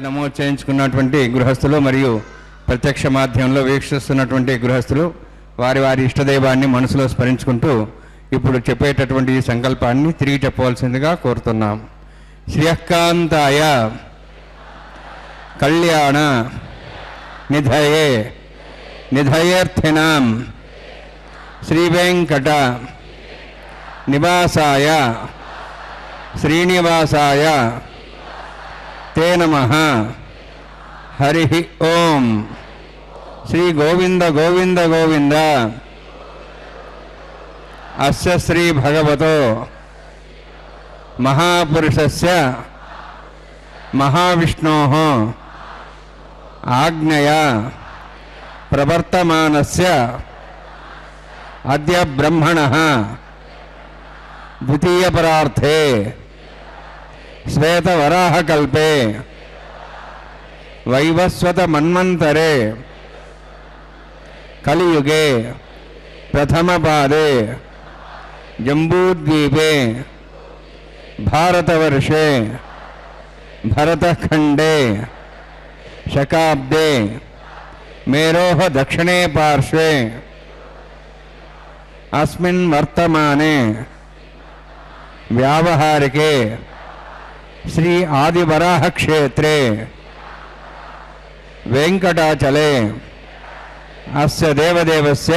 నమోదు చేయించుకున్నటువంటి గృహస్థులు మరియు ప్రత్యక్ష మాధ్యమంలో వీక్షిస్తున్నటువంటి గృహస్థులు వారి వారి ఇష్టదైవాన్ని మనసులో స్మరించుకుంటూ ఇప్పుడు చెప్పేటటువంటి ఈ సంకల్పాన్ని తిరిగి చెప్పవలసిందిగా కోరుతున్నాం. శ్రియకాంతాయ కళ్యాణ నిధయే నిధయేర్థినాం శ్రీవేంకట నివాసాయ శ్రీనివాసాయ తే నమః. హరి ఓం. శ్రీ గోవింద గోవింద గోవింద. అస్య శ్రీ భగవతో మహాపురుషస్య మహావిష్ణోః ఆజ్ఞయా ప్రవర్తమానస్య అద్య బ్రహ్మణః ద్వితీయపరార్థే శ్వేతవరాహకల్పే వైవస్వత మన్వంతరే కలియుగే ప్రథమపాదే జంబూద్వీపే భారతవర్షే భరతఖండే శకాబ్దే మేరోః దక్షిణే పార్శ్వే అస్మిన్ వర్తమానే వ్యావహారికే శ్రీ ఆదివరాహ క్షేత్రే వెంకటాచలే అస్య దేవదేవస్య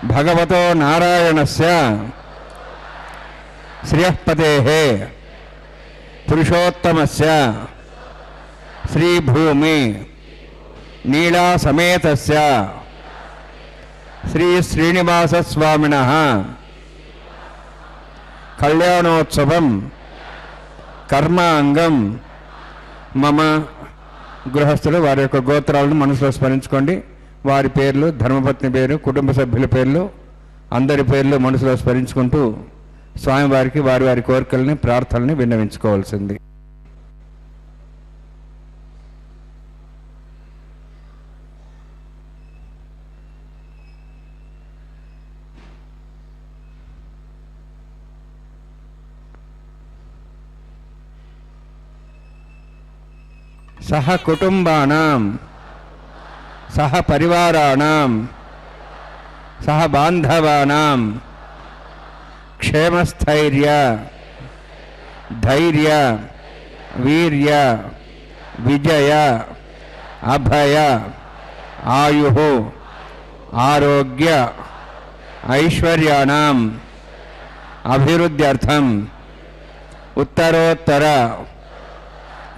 భగవతో నారాయణస్య శ్రియఃపతేః పురుషోత్తమస్య శ్రీభూమి నీళా సమేతస్య శ్రీ శ్రీనివాసస్వామినః కళ్యాణోత్సవం కర్మాంగం మమ. గృహస్థులు వారి యొక్క గోత్రాలను మనసులో స్మరించుకోండి. వారి పేర్లు, ధర్మపత్ని పేరు, కుటుంబ సభ్యుల పేర్లు, అందరి పేర్లు మనసులో స్మరించుకుంటూ స్వామివారికి వారి వారి కోరికల్ని ప్రార్థనల్ని విన్నవించుకోవాల్సింది. సహ కుటుంబానాం సహ పరివారాణాం సహ బాంధవానాం క్షేమస్థైర్య ధైర్య వీర్య విజయ అభయ ఆయుః ఆరోగ్య ఐశ్వర్యాణం అభివృద్ధ్యర్థం ఉత్తరోత్తర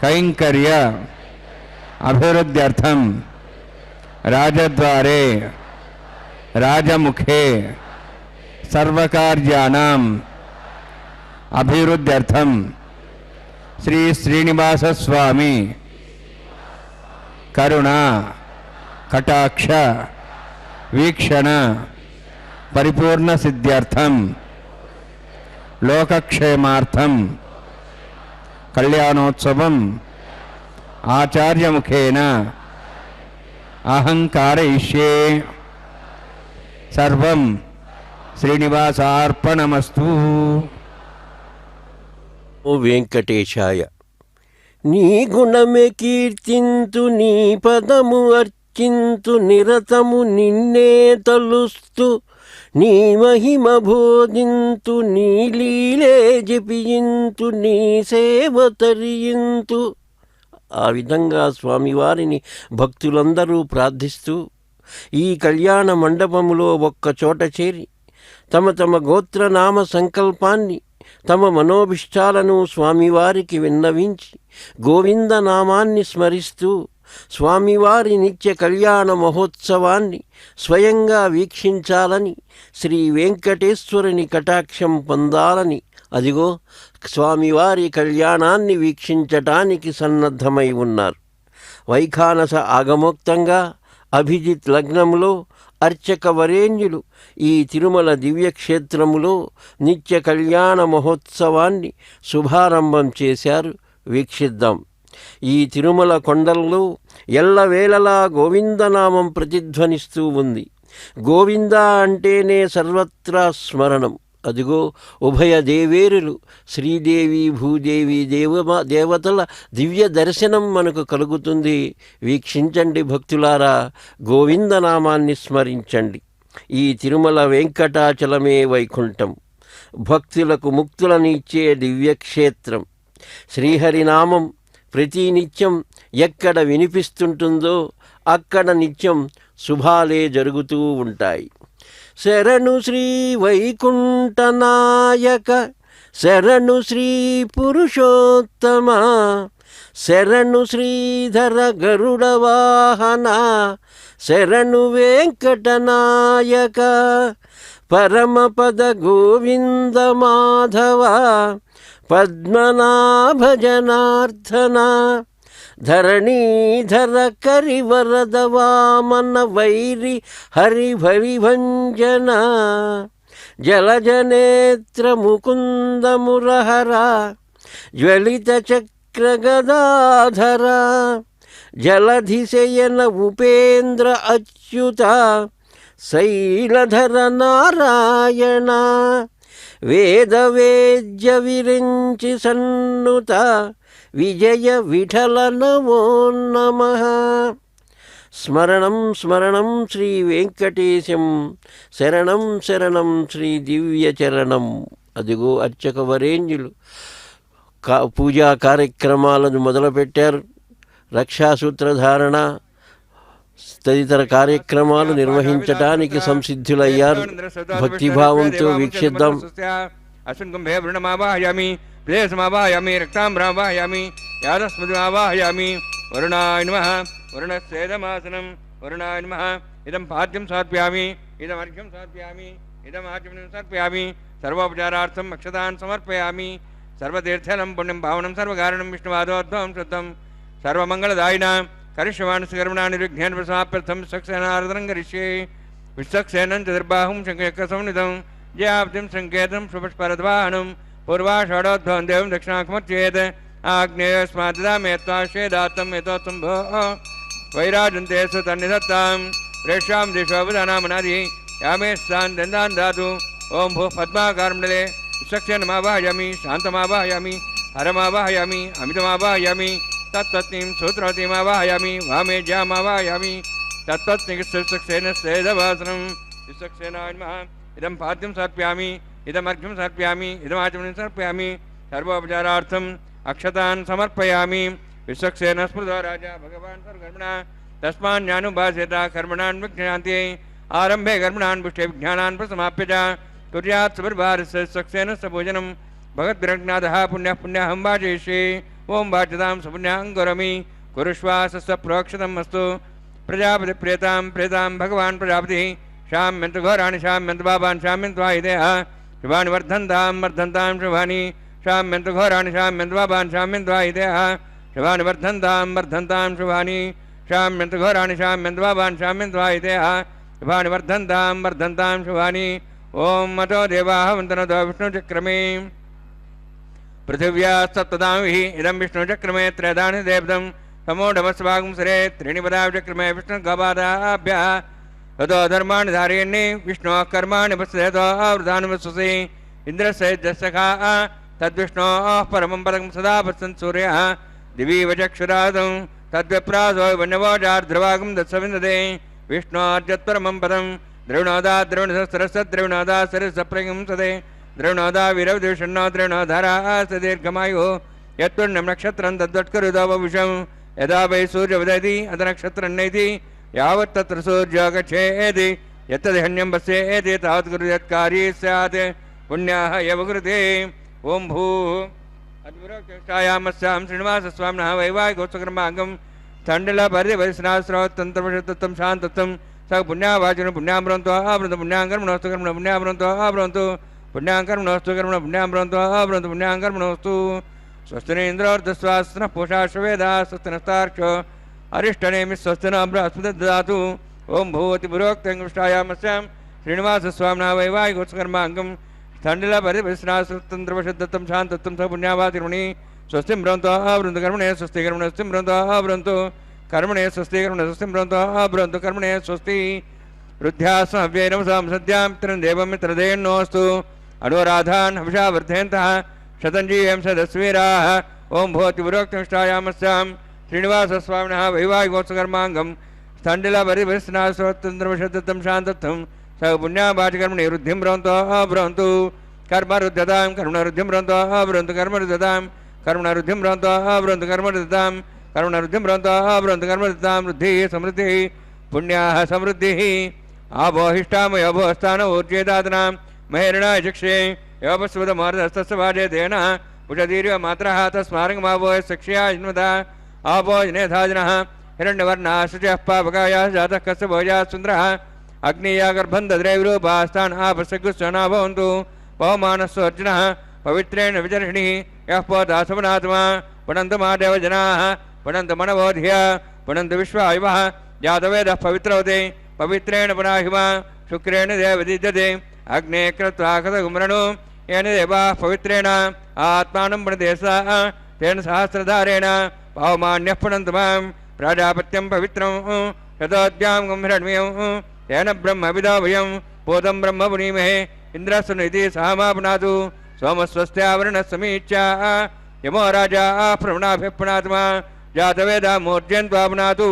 కైంకర్య అభివృద్ధ్యర్థం రాజద్వారే రాజముఖే సర్వకార్యాణం అభివృద్ధ్యర్థం శ్రీ శ్రీనివాసస్వామి కరుణ కటాక్ష వీక్షణ పరిపూర్ణ సిద్ధ్యర్థం లోకక్షేమార్థం కళ్యాణోత్సవం ఆచార్యముఖేన అహంకారయిష్యే. సర్వం శ్రీనివాసార్పణమస్తు. ఓ వెంకటేశాయ. నీ గుణమే కీర్తింతు, నీ పదము అర్చింతు, నిరతము నిన్నే తలుస్తూ, నీ మహిమ బోధింతు, నీ లీలే జపింతు, నీ సేవ తరింతు. ఆ విధంగా స్వామివారిని భక్తులందరూ ప్రార్థిస్తూ ఈ కళ్యాణ మండపములో ఒక్కచోట చేరి తమ తమ గోత్రనామ సంకల్పాన్ని, తమ మనోభిష్టాలను స్వామివారికి విన్నవించి గోవిందనామాన్ని స్మరిస్తూ స్వామివారి నిత్య కళ్యాణ మహోత్సవాన్ని స్వయంగా వీక్షించాలని, శ్రీ వెంకటేశ్వరుని కటాక్షం పొందాలని, అదిగో స్వామివారి కళ్యాణాన్ని వీక్షించటానికి సన్నద్ధమై ఉన్నారు. వైఖానస ఆగమోక్తంగా అభిజిత్ లగ్నంలో అర్చక వరేణ్యులు ఈ తిరుమల దివ్యక్షేత్రములో నిత్య కళ్యాణ మహోత్సవాన్ని శుభారంభం చేశారు. వీక్షిద్దాం. ఈ తిరుమల కొండల్లో ఎల్లవేళలా గోవిందనామం ప్రతిధ్వనిస్తూ ఉంది. గోవింద అంటేనే సర్వత్రా స్మరణం. అదిగో ఉభయ దేవేరులు శ్రీదేవి భూదేవి దేవతల దివ్య దర్శనం మనకు కలుగుతుంది. వీక్షించండి భక్తులారా, గోవిందనామాన్ని స్మరించండి. ఈ తిరుమల వెంకటాచలమే వైకుంఠం, భక్తులకు ముక్తులను ఇచ్చే దివ్యక్షేత్రం. శ్రీహరినామం ప్రతినిత్యం ఎక్కడ వినిపిస్తుంటుందో అక్కడ నిత్యం శుభాలే జరుగుతూ ఉంటాయి. శరణు శ్రీ వైకుంఠనాయక, శరణు శ్రీ పురుషోత్తమ, శరణు శ్రీధర గరుడ వాహన, శరణు వెంకటనాయక, పరమపద గోవింద మాధవ, పద్మనాభ జనార్దన, ధరణీధర కరివరద వామన వైరి హరి భవిభంజన, జలజనేత్ర ముకుంద మురహర, జ్వలిత చక్ర గదాధర, జలధిశయన ఉపేంద్ర అచ్యుత, శైలధర నారాయణ, వేదవేద్య విరించి సన్నుత, విజయ విఠల నమో నమః. స్మరణం స్మరణం శ్రీ వెంకటేశం, శరణం శరణం శ్రీ దివ్యచరణం. అదిగో అర్చక వరేణ్యులు పూజా కార్యక్రమాలను మొదలుపెట్టారు. రక్షాసూత్రధారణ తదితర కార్యక్రమాలు నిర్వహించడానికి సంసిద్ధులయ్యారు. భక్తిభావంతో వీక్షిద్దాం. అశ్విన్కుంభే వృణమావాహయామి, ప్లేసమావాహయామి, రక్తాంబరావాహయామి, యాదస్మృతిమావాహయామి. వరుణాయ నమః. వరుణస్యేదమాసనం. వరుణాయ నమః. ఇదం పాద్యం సమర్పయామి, ఇదం అర్ఘ్యం సమర్పయామి, ఇదం ఆచమనం సమర్పయామి. సర్వోపచారార్థం అక్షతాన్ సమర్పయామి. సర్వతీర్థలం పుణ్యం పావనం సర్వకారణం విష్ణువాదోద్భవం శుద్ధం సర్వమంగళదాయిన కరిష్యమానస్ కర్మణాని విఘ్నేన ప్రసమాప్యర్థం విశ్వక్సేనారాధనం కరిష్యే. విశ్వక్సేనం చతుర్బాహుం శంఖచక్రసంనిధం జయాబ్దిం సంకేతం శుభస్పరద్వాహనం పూర్వాషాఢోద్భవం దేవం దక్షిణాకమర్చేత్. ఆగ్నేయస్మాదామేత్వాశ్చేదాత్తం ఏతోత్తం భో వైరాజంతే సుతన్నిధత్తాం ప్రేష్యాం దిశోపదానామనాది యామే స్థాన్ దందాన్ దాతు. ఓం భూ పద్మాకారమండలే విశ్వక్సేనమావాహయామి, శాంతమావాహయామి, హరమావాహయామి, అమితమావాహయామి, తత్పత్నీం సూత్రవతీమావాహయామి, వామే జ్యామావాహయామి, తత్పత్నిసేనసేదవాసనం. విశ్వక్సేనాయ నమః. ఇదం పాద్యం సమర్పయామి, ఇదం అర్ఘ్యం సమర్పయామి, ఇదం ఆచమనం సమర్పయామి. సర్వోపచారార్థం అక్షతాన్ సమర్పయామి. విశ్వక్సేన స్మృతో రాజా భగవాన్ సర్వకర్మణ తస్మాన్యానుభాసేత కర్మణాన్ విజ్ఞాంతి. ఆరంభే కర్మణాన్ పుష్టే విజ్ఞానాన్ ప్రసమాప్య కుర్యాత్ సుభిర్భారస్య విశ్వక్సేనస్య పూజనం భగద్విరజ్ఞాతః పుణ్యః పుణ్యహం వాచయిష్యే. ఓం వాచ్యతాం సుపుణ్యాం కరోమి కురుష్వాసస్య ప్రోక్షితం అస్తు. ప్రజాపతి ప్రేతాం ప్రేతాం భగవాన్ ప్రజాపతి శామ్యంతు ఘోరాణి శామ్యంతు పాపాన్ శామ్యంత్వాయుధేః. శుభాని వర్ధంతాం వర్ధంతాం శుభాని శామ్యంతు ఘోరాణి శామ్యంతు పాపాన్ శామ్యంత్వాయుధేః. శుభాని వర్ధంతాం వర్ధంతాం శుభాని శామ్యంతు ఘోరాణి శామ్యంతు పాపాన్ శామ్యంత్వాయుధేః. శుభాని వర్ధంతాం వర్ధంతాం శుభాని. ఓం మతో దేవాః వందనతో విష్ణుచక్రమే పృథివ్యా సప్తదామిః. ఇదం విష్ణుచక్రమే త్రయదాని దేవతం సమూఢమస్వాగం సరే త్రీణి పదాచక్రమే విష్ణుగపాదాభ్యः. తతో ధర్మాణి ధారయన్నే విష్ణోః కర్మాణి పశ్యేతో వృధానువస్ససి. ఇంద్రస్యజస్సఖా తద్విష్ణోః పరమం పదం సదా పశ్యన్ సూర్యः. దివీవ చక్షురాదం తద్విప్రాసో వన్యవోజార్ధ్రువాగం దత్సవిందతే. విష్ణోర్జత్పరమం పదం ద్రవిణోదా ద్రవిణసరస్సద్రవిణోదా సరస్సప్రగింసతే. ద్రవిణోదా వీరవిదూషణో ద్రవిణోధరా సదీర్ఘమాయు. యత్పుణ్యం నక్షత్రం తద్వత్కరుదో విషం. యదా వై సూర్యవదతి అత నక్షత్రం నైతి. యావత్ తత్ర సూర్యో గచ్ఛేది. యత్తదహన్యం పశ్యేది తావత్ కురు యత్కారీ స్యాత్. పుణ్యాః యవ కృతే. ఓం భూ అద్భుతాయామస్యాం శ్రీనివాసస్వామినః వైవాహికోత్సకర్మాంగం తండిల పరిధి పరిశ్రాస్త్రవత్తంత్రం శాంతత్వం స పుణ్యావాచన పుణ్యామృంతో ఆవృత పుణ్యాంకర్మణోస్తు కర్మణ పుణ్యామృంతో ఆవృంతు పుణ్యాంకర్మణోస్తు కర్మణ పుణ్యామృంతో ఆవృంతు పుణ్యాంకర్మణోస్తు. స్వస్తినేంద్రోర్ధస్వాస్న పూషాశ్వేదా స్వస్తినస్తార్క్షో అరిష్టనేమి స్వస్తిన బృహస్పతి దదాతు. ఓం భూవతి పురోక్తం కృష్టాయామస్యాం శ్రీనివాసస్వామినః వైవాహికోత్సకర్మాంగం తండిల పరిధి పరిశ్రాస్త్రవశుద్ధత్వం శాంతత్వం స పుణ్యావాతిర్మణి. స్వస్తి మృంతో ఆవృంతు కర్మణే స్వస్తి కర్మణ స్వస్తి మృంతో ఆవృంతు కర్మణే స్వస్తి కర్మణ స్వస్తి మృంతో ఆవృంతు కర్మణే స్వస్తి. వృద్ధ్యాస్మ అవ్యయనం సాం సద్యాం మిత్రం దేవం మిత్రదేన్నోస్తు. अनुराधान् हविषा वर्धयन्तः शतञ्जीयं सदस्वीराः ओं भवति विरोक्तमिष्टायामस्यां श्रीनिवासस्वामिनः वैवाहिकोत्सकर्माङ्गं स्थण्डिलपरिभस्नास्वतन्त्रमशतत्वं शान्तत्वं स पुण्याभाचकर्मणि वृद्धिं भ्रवन्तु कर्मरुद्धतां कर्मणरुद्धिं भ्रवन्तु कर्मरुद्धतां कर्मणरुद्धिं भ्रवन्तु कर्मरुद्धतां कर्मणरुद्धिं भ्रवन्तु कर्मरुद्धतां वृद्धिः समृद्धिः पुण्याः समृद्धिः आभोहिष्टामय अभोस्थान ऊर्जेदातनां महेरणा शिक्षे योपस्वतमर्धस्तस्य भाजयतेन उषदीर्घ मात्रः तस्मारङ्गमाभो शिक्षया जन्मता आभो जनेधाजनः हिरण्यवर्णः शुचः पापकायाः जातः कस्य भोजाः सुन्दरः अग्निया गर्भं दद्रे विरूपास्तान् आपश्यगुश्चना भवन्तु पवमानस्वर्जुनः पवित्रेण विचर्षणिः यः पोदासवनात्मा पुनन्तु मादेव जनाः पुनन्तु मनवोधिय पुनन्तु विश्वायुवः जातवेदः पवित्रवते पवित्रेण पुनाहिमा शुक्रेण देवदीज्यते अग्ने कृत्वा कथगुमरणो येन देवाः पवित्रेण आत्मानं प्रणदेशः तेन सहस्रधारेण पावमान्यः पुनन्तु मां प्राजापत्यं पवित्रं शतोद्यां गुंहिरण्मयं तेन ब्रह्मविदा वयं बोधं ब्रह्म पुनीमहे इन्द्रस्वनिति सह मा पुनातु सोमस्वस्त्यावरणः समीच्या यमो राजा प्रवणाभिः पुनात्मा जातवेदा मूर्जयन्त्वा पुनातु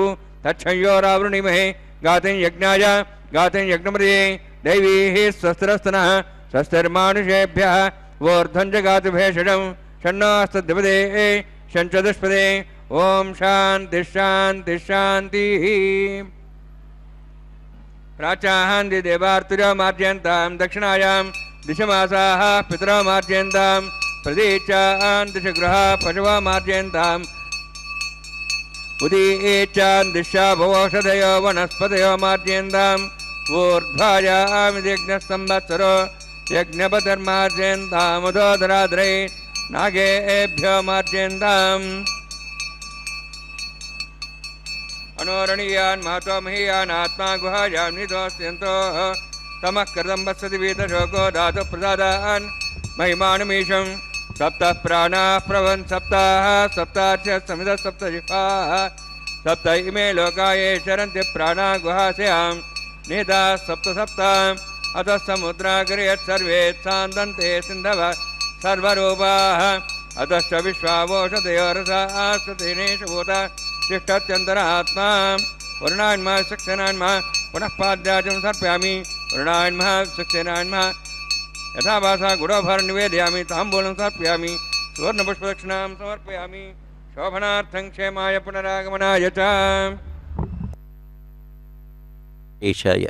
तच्छंयोरावृणीमहे गातिं यज्ञाय गातिं यज्ञमदे दैवीः स्वस्तिरस्तनः स्वस्तिर्मानुषेभ्यः वोर्ध्वं च गातुभेषजं षण्णास्तद्विपदे षञ्चतुष्पदे ओं शान्तिः शान्तिः शान्तिः प्राचाहान्ति देवार्तुजो मार्जयन्तां दक्षिणायां दिशमासाः पितरो मार्जयन्तां प्रतीचान् दिशगृहा पशवो मार्जयन्ताम् उदीचान् दिशा भवौषधयो वनस्पतयो मार्जयन्ताम् ऊर्ध्वायामिति यज्ञसंवत्सरो यज्ञपतिर्मार्जयन्तामुदोदराद्रै नागेभ्यो मार्जयन्ताम् अनोरणीयान् महतो महीयान् आत्मा गुहायां निधोस्यन्तो तमः कृतं वत्सति वीतशोको धातु प्रसादान् महिमानमीशं सप्तः प्राणाः प्रभन् सप्ताः सप्ताच्च समितः सप्तजिह्वाः सप्त इमे लोकाये चरन्ति प्राणा गुहास्यां निहिताः सप्त अतः समुद्राग्रे सर्वे सान्दन्ते सिन्धवः सर्वरूपाः अतश्च विश्वावोषधयो रसाः स्वतेनेशभूता तिष्ठत्यन्तरात्मा वरुणान्मा सक्सेनान्मा पुनः पाद्याचं सर्पयामि वरुणान्मा सक्सेनान्मा यथा भाषा गुडोभर निवेदयामि ताम्बूलं समर्पयामि सुवर्णपुष्पदक्षिणां समर्पयामि शोभनार्थं क्षेमाय पुनरागमनाय च ఏషాయ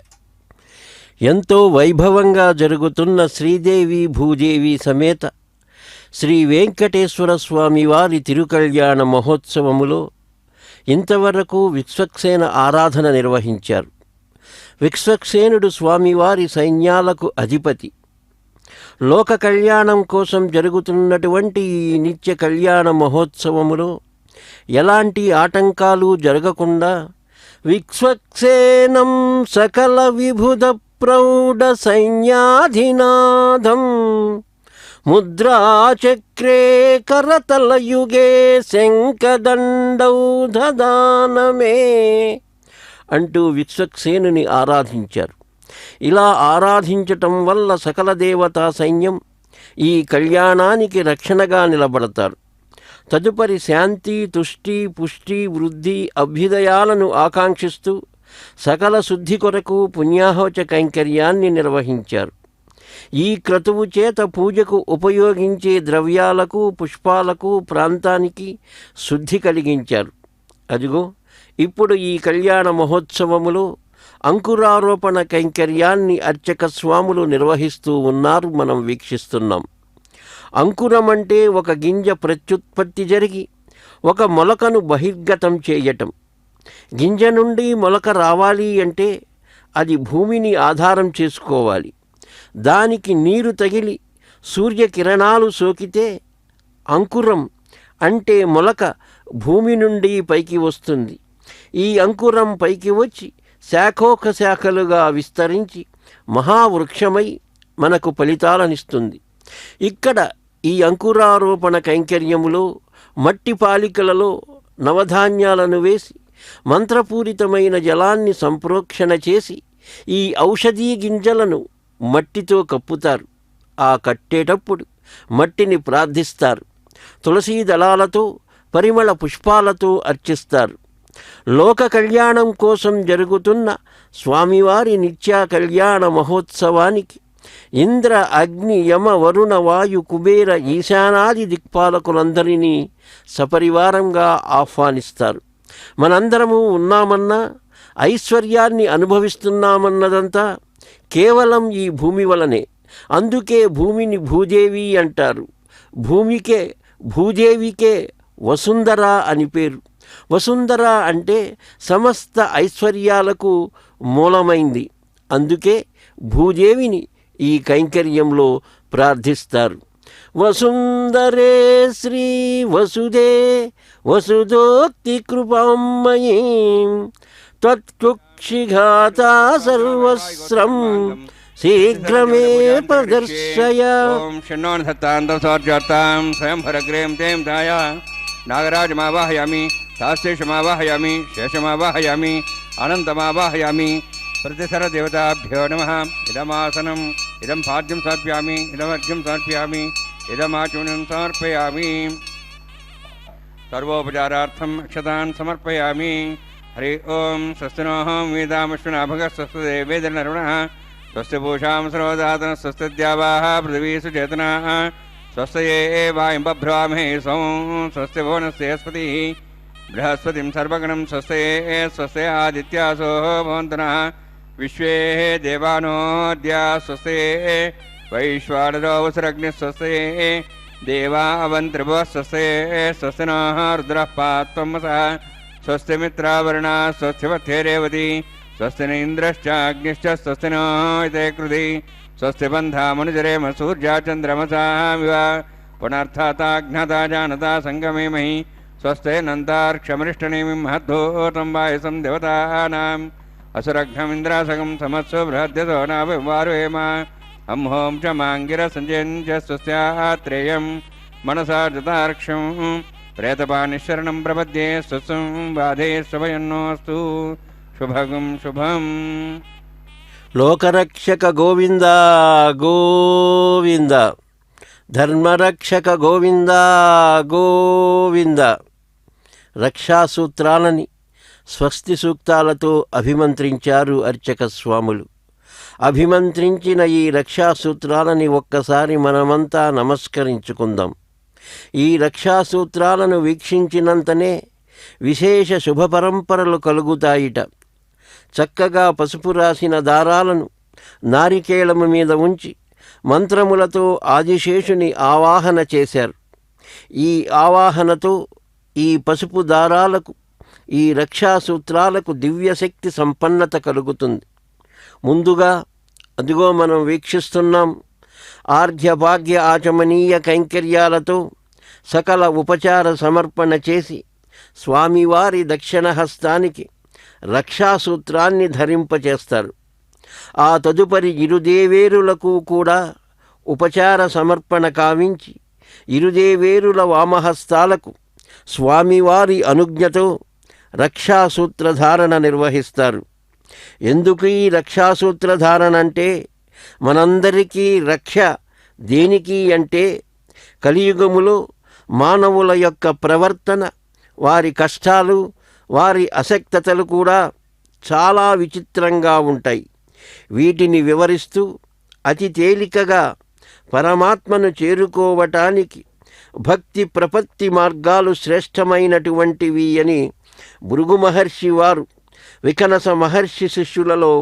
ఎంతో వైభవంగా జరుగుతున్న శ్రీదేవి భూదేవి సమేత శ్రీ వెంకటేశ్వర స్వామి వారి తిరుకళ్యాణ మహోత్సవములో ఇంతవరకు విశ్వక్సేన ఆరాధన నిర్వహించారు. విశ్వక్సేనుడు స్వామివారి సైన్యాలకు అధిపతి. లోక కళ్యాణం కోసం జరుగుతున్నటువంటి ఈ నిత్య కళ్యాణ మహోత్సవములో ఎలాంటి ఆటంకాలు జరగకుండా విశ్వక్సేనం సకల విభుద ప్రౌఢ సైన్యాధినాథం ముద్రాచక్రే కరతలయుగే శంఖదండౌధదానమే అంటూ విశ్వక్సేనుని ఆరాధించారు. ఇలా ఆరాధించటం వల్ల సకల దేవతా సైన్యం ఈ కళ్యాణానికి రక్షణగా నిలబడతారు. తదుపరి శాంతి, తుష్టి, పుష్టి, వృద్ధి, అభ్యుదయాలను ఆకాంక్షిస్తూ సకల శుద్ధి కొరకు పుణ్యాహోచ కైంకర్యాన్ని నిర్వహించారు. ఈ క్రతువు చేత పూజకు ఉపయోగించే ద్రవ్యాలకు, పుష్పాలకు, ప్రాంతానికి శుద్ధి కలిగించారు. అదిగో ఇప్పుడు ఈ కళ్యాణ మహోత్సవములో అంకురారోపణ కైంకర్యాన్ని అర్చక స్వాములు నిర్వహిస్తూ ఉన్నారు, మనం వీక్షిస్తున్నాం. అంకురం అంటే ఒక గింజ ప్రత్యుత్పత్తి జరిగి ఒక మొలకను బహిర్గతం చేయటం. గింజ నుండి మొలక రావాలి అంటే అది భూమిని ఆధారం చేసుకోవాలి. దానికి నీరు తగిలి సూర్యకిరణాలు సోకితే అంకురం అంటే మొలక భూమి నుండి పైకి వస్తుంది. ఈ అంకురం పైకి వచ్చి శాఖోపశాఖలుగా విస్తరించి మహావృక్షమై మనకు ఫలితాలనిస్తుంది. ఇక్కడ ఈ అంకురారోపణ కైంకర్యములో మట్టి పాలికలలో నవధాన్యాలను వేసి మంత్రపూరితమైన జలాన్ని సంప్రోక్షణ చేసి ఈ ఔషధీ గింజలను మట్టితో కప్పుతారు. ఆ కట్టేటప్పుడు మట్టిని ప్రార్థిస్తారు. తులసీ దళాలతో పరిమళ పుష్పాలతో అర్చిస్తారు. లోక కళ్యాణం కోసం జరుగుతున్న స్వామివారి నిత్య కళ్యాణ మహోత్సవానికి ఇంద్ర, అగ్ని, యమ, వరుణ, వాయు, కుబేర, ఈశానాది దిక్పాలకులందరినీ సపరివారంగా ఆహ్వానిస్తారు. మనందరము ఉన్నామన్నా, ఐశ్వర్యాన్ని అనుభవిస్తున్నామన్నదంతా కేవలం ఈ భూమి వలనే. అందుకే భూమిని భూదేవి అంటారు. భూదేవికే వసుంధర అని పేరు. వసుంధర అంటే సమస్త ఐశ్వర్యాలకు మూలమైంది. అందుకే భూదేవిని ఈ కైంకర్యంలో ప్రార్థిస్తారు. వసుంధరే శ్రీ వసుదే వసుదోక్తి కృపామయీ త్వత్కుక్షిఘాతా సర్వస్రం శీఘ్రమే ప్రదర్శయ. ఓం షణ్ణోన్సత్తాంతోర్జాతాం స్వయం భరగ్రేం తేం దాయ నాగరాజమావాహయామి, శాస్త్రేషమావాహయామి, శేషమావాహయామి, అనంతమావాహయామి. ప్రతిసరదేవతాభ్యో నమః. ఇదమాసనం, ఇదం పాద్యం సమర్పయామి, ఇదమర్ఘ్యం సమర్పయామి, ఇదమాచమనం సమర్పయామి. సర్వోపచారార్థం అక్షతాన్ సమర్పయామి. హరి ఓం. స్వస్తినోహం వేదామశ్వనాభగస్వస్తి వేదనరుణః స్వస్తి పూషాం సర్వదాతన స్వస్తి ద్యావాః పృథివీసు చేతనాః స్వస్తయే వాయుం బభ్రవామహే సోం స్వస్తి భువనస్యేస్పతిః బృహస్పతిం సర్వగణం స్వస్తయే స్వస్తి ఆదిత్యాసో భవంతునః విశ్వే దేవానోద్యా స్వస్తయే వైశ్వానరో వసురగ్నిః స్వస్తయే దేవావంత్రిభువః స్వస్తయే స్వస్తి నః రుద్రః పాత్వమసః స్వస్తి మిత్రావరుణా స్వస్తి మధ్యే రేవతి స్వస్తి న ఇంద్రశ్చాగ్నిశ్చ స్వస్తి నో ఇతే కృధి స్వస్తి బంధా మనుజరేమ సూర్యా చంద్రమసామివ పునర్థాతా జ్ఞాతా జానతా సంగమేమహి స్వస్తేనంతార్క్షమరిష్టనేమిం మహద్ధూతం వాయసం దేవతానాం అసురఘ్నమింద్రాసగం సమత్సు బృహద్యతో నాభివారుహేమ అంహోం చ మాంగిర సంజయం చ స్వస్యాత్రేయం మనసా జతార్క్షం ప్రేతపానిశరణం ప్రపద్యే స్వస్సం బాధే స్వభయన్నోస్తు శుభగం శుభం. లోకరక్షక గోవింద గోవింద, ధర్మరక్షక గోవింద గోవింద. రక్షాసూత్రాలని స్వస్తి సూక్తాలతో అభిమంత్రించారు అర్చక స్వాములు. అభిమంత్రించిన ఈ రక్షాసూత్రాలని ఒక్కసారి మనమంతా నమస్కరించుకుందాం. ఈ రక్షాసూత్రాలను వీక్షించినంతనే విశేష శుభ పరంపరలు కలుగుతాయిట. చక్కగా పసుపు రాసిన దారాలను నారికేళము మీద ఉంచి మంత్రములతో ఆదిశేషుని ఆవాహన చేశారు. ఈ ఆవాహనతో ఈ పసుపు దారాలకు, ఈ రక్షాసూత్రాలకు దివ్యశక్తి సంపన్నత కలుగుతుంది. ముందుగా అదిగో మనం వీక్షిస్తున్నాం. ఆర్ఘ్యభాగ్య ఆచమనీయ కైంకర్యాలతో సకల ఉపచార సమర్పణ చేసి స్వామివారి దక్షిణహస్తానికి రక్షాసూత్రాన్ని ధరింపచేస్తారు. ఆ తదుపరి ఇరుదేవేరులకు కూడా ఉపచార సమర్పణ కావించి ఇరుదేవేరుల వామహస్తాలకు స్వామివారి అనుజ్ఞతో రక్షాసూత్రధారణ నిర్వహిస్తారు. ఎందుకు ఈ రక్షాసూత్రధారణ అంటే, మనందరికీ రక్ష దేనికి అంటే, కలియుగములో మానవుల యొక్క ప్రవర్తన, వారి కష్టాలు, వారి అసక్తతలు కూడా చాలా విచిత్రంగా ఉంటాయి. వీటిని వివరిస్తూ అతి తేలికగా పరమాత్మను చేరుకోవటానికి భక్తి ప్రపత్తి మార్గాలు శ్రేష్టమైనటువంటివి అని భృగు మహర్షి వారు, వికనస మహర్షి శిష్యులలో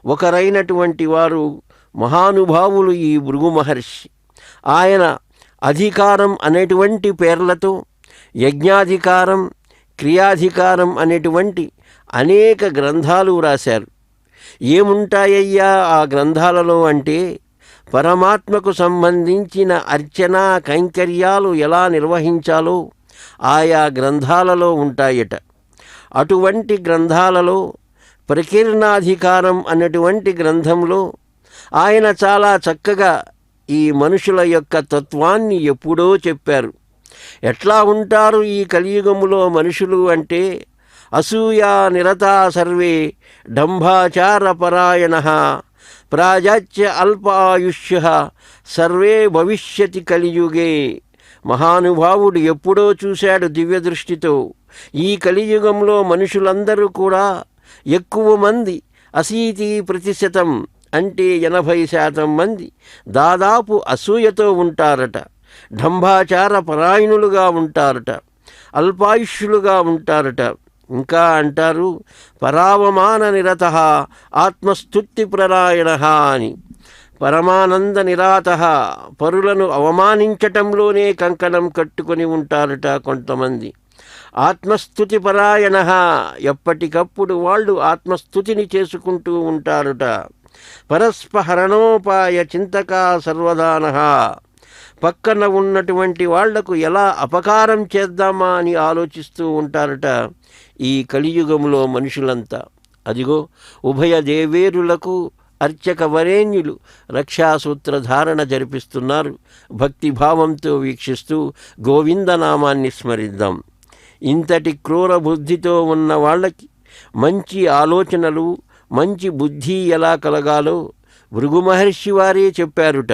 ఒకరైనటువంటి వారు మహానుభావులు ఈ భృగు మహర్షి. ఆయన అధికారం అనేటువంటి పేర్లతో యజ్ఞాధికారం, క్రియాధికారం అనేటువంటి అనేక గ్రంథాలు రాశారు. ఏముంటాయ్యా ఆ గ్రంథాలలో అంటే, పరమాత్మకు సంబంధించిన అర్చనా కైంకర్యాలు ఎలా నిర్వహించాలో ఆయా గ్రంథాలలో ఉంటాయట. అటువంటి గ్రంథాలలో ప్రకీర్ణాధికారం అనేటువంటి గ్రంథంలో ఆయన చాలా చక్కగా ఈ మనుషుల యొక్క తత్వాన్ని ఎప్పుడో చెప్పారు. ఎట్లా ఉంటారు ఈ కలియుగములో మనుషులు అంటే, అసూయా నిరతా సర్వే డంభాచార పరాయణ ప్రాజాచ్య అల్పాయుష్య సర్వే భవిష్యతి కలియుగే. మహానుభావుడు ఎప్పుడో చూశాడు దివ్య దృష్టితో, ఈ కలియుగంలో మనుషులందరూ కూడా ఎక్కువ మంది 80% అంటే 80% మంది దాదాపు అసూయతో ఉంటారట, డంబాచార పరాయణులుగా ఉంటారట, అల్పాయుష్యులుగా ఉంటారట. ఇంకా అంటారు పరావమాన నిరత ఆత్మస్తుతి ప్రరాయణ అని. పరమానంద నిరాత, పరులను అవమానించటంలోనే కంకణం కట్టుకొని ఉంటారట కొంతమంది. ఆత్మస్తుతి పరాయణ, ఎప్పటికప్పుడు వాళ్ళు ఆత్మస్తుతిని చేసుకుంటూ ఉంటారట. పరస్పహరణోపాయ చింతకా సర్వదాన, పక్కన ఉన్నటువంటి వాళ్లకు ఎలా అపకారం చేద్దామా అని ఆలోచిస్తూ ఉంటారట ఈ కలియుగంలో మనుషులంతా. అదిగో ఉభయ దేవేరులకు అర్చక వరేణ్యులు రక్షాసూత్రధారణ జరిపిస్తున్నారు. భక్తిభావంతో వీక్షిస్తూ గోవిందనామాన్ని స్మరిద్దాం. ఇంతటి క్రూర బుద్ధితో ఉన్న వాళ్ళకి మంచి ఆలోచనలు, మంచి బుద్ధి ఎలా కలగాలో భృగు మహర్షి వారే చెప్పారుట.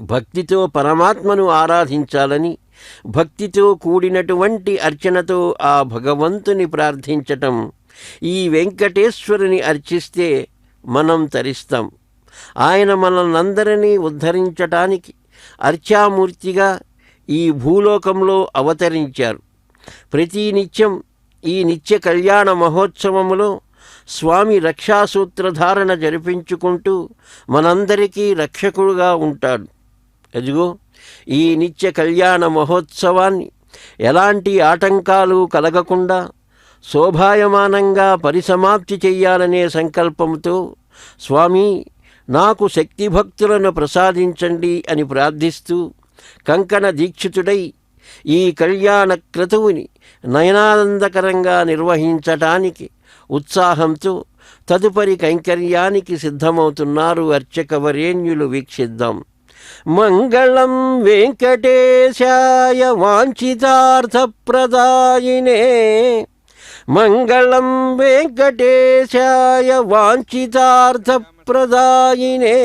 భక్తితో పరమాత్మను ఆరాధించాలని, భక్తితో కూడినటువంటి అర్చనతో ఆ భగవంతుని ప్రార్థించటం. ఈ వెంకటేశ్వరుని అర్చిస్తే మనం తరిస్తాం. ఆయన మనల్నందరినీ ఉద్ధరించటానికి అర్చామూర్తిగా ఈ భూలోకంలో అవతరించారు. ప్రతి నిత్యం ఈ నిత్య కళ్యాణ మహోత్సవములో స్వామి రక్షాసూత్రధారణ జరిపించుకుంటూ మనందరికీ రక్షకుడుగా ఉంటాడు. అదిగో ఈ నిత్య కళ్యాణ మహోత్సవాన్ని ఎలాంటి ఆటంకాలు కలగకుండా శోభాయమానంగా పరిసమాప్తి చెయ్యాలనే సంకల్పంతో స్వామి నాకు శక్తిభక్తులను ప్రసాదించండి అని ప్రార్థిస్తూ కంకణ దీక్షితుడై ఈ కళ్యాణ క్రతువుని నయనానందకరంగా నిర్వహించటానికి ఉత్సాహంతో తదుపరి కైంకర్యానికి సిద్ధమవుతున్నారు అర్చకవరేణ్యులు. వీక్షిద్దాం. మంగళం వెంకటేశాయ వాంఛితార్థప్రదాయినే, మంగళం వెంకటేశాయ వాంఛితార్థప్రదాయినే,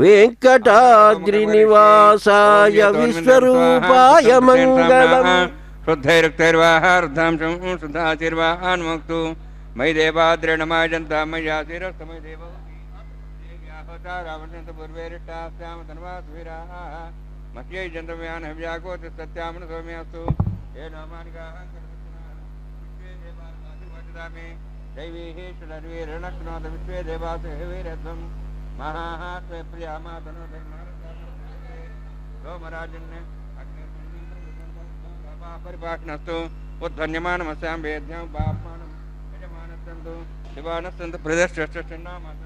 వెంకటాద్రి నివాసాయ విశ్వరూపాయ మంగళం. శుద్ధైరుక్తైర్వాహార్ధాంశం శుద్ధాశీర్వాహాన్ముక్తు మయి దేవాద్రేణ మాజంతా మయ్యా శిరస్తమై దేవోతారావంత పూర్వేరిష్టాస్యామ తన్వాసువిరాః మహ్యై జంతవ్యాన్ హవ్యాకోతి సత్యామన సౌమ్యాస్తు ఏ నామానికాః విశ్వే దేవాస్వాదివాదిదామే దైవీహేశ్వరవీరణక్నాథ విశ్వే దేవాసు హేవీరధ్వం మహాస్వే ప్రియామాతనో ధర్మారస్య సోమరాజన్య పరిపాషణస్తు ఉద్ధన్యమానమస్యాం వేద్యం బాప్మానం యజమానస్సంతు శివానస్సంతు ప్రదర్శనామాత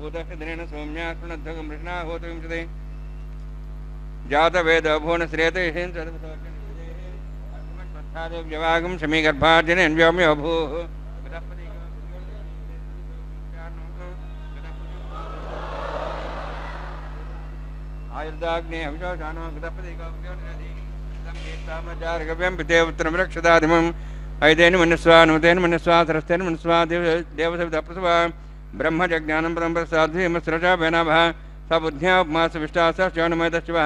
ఉదక్షిణేన సౌమ్యాస్మనద్ధగం కృష్ణా హోతు వింశతే జాతవేద భువనశ్రేతేవాగం సమీగర్భార్జనేన్ వ్యోమ్యో భూ ఆయుర్దాగ్నే అవిశోషానో గతపదిగవ్యం పితే ఉత్తరం రక్షదాదిమం ఐదేని మనుస్వా నూతేన మనుస్వా సరస్తేన మనుస్వా దేవసవిత ప్రసవా బ్రహ్మజ్ఞానం పరం ప్రసాద్వీమస్రజా వేనాభ స బుద్ధ్యా ఉపమాస విష్టాస శివనమయ శివ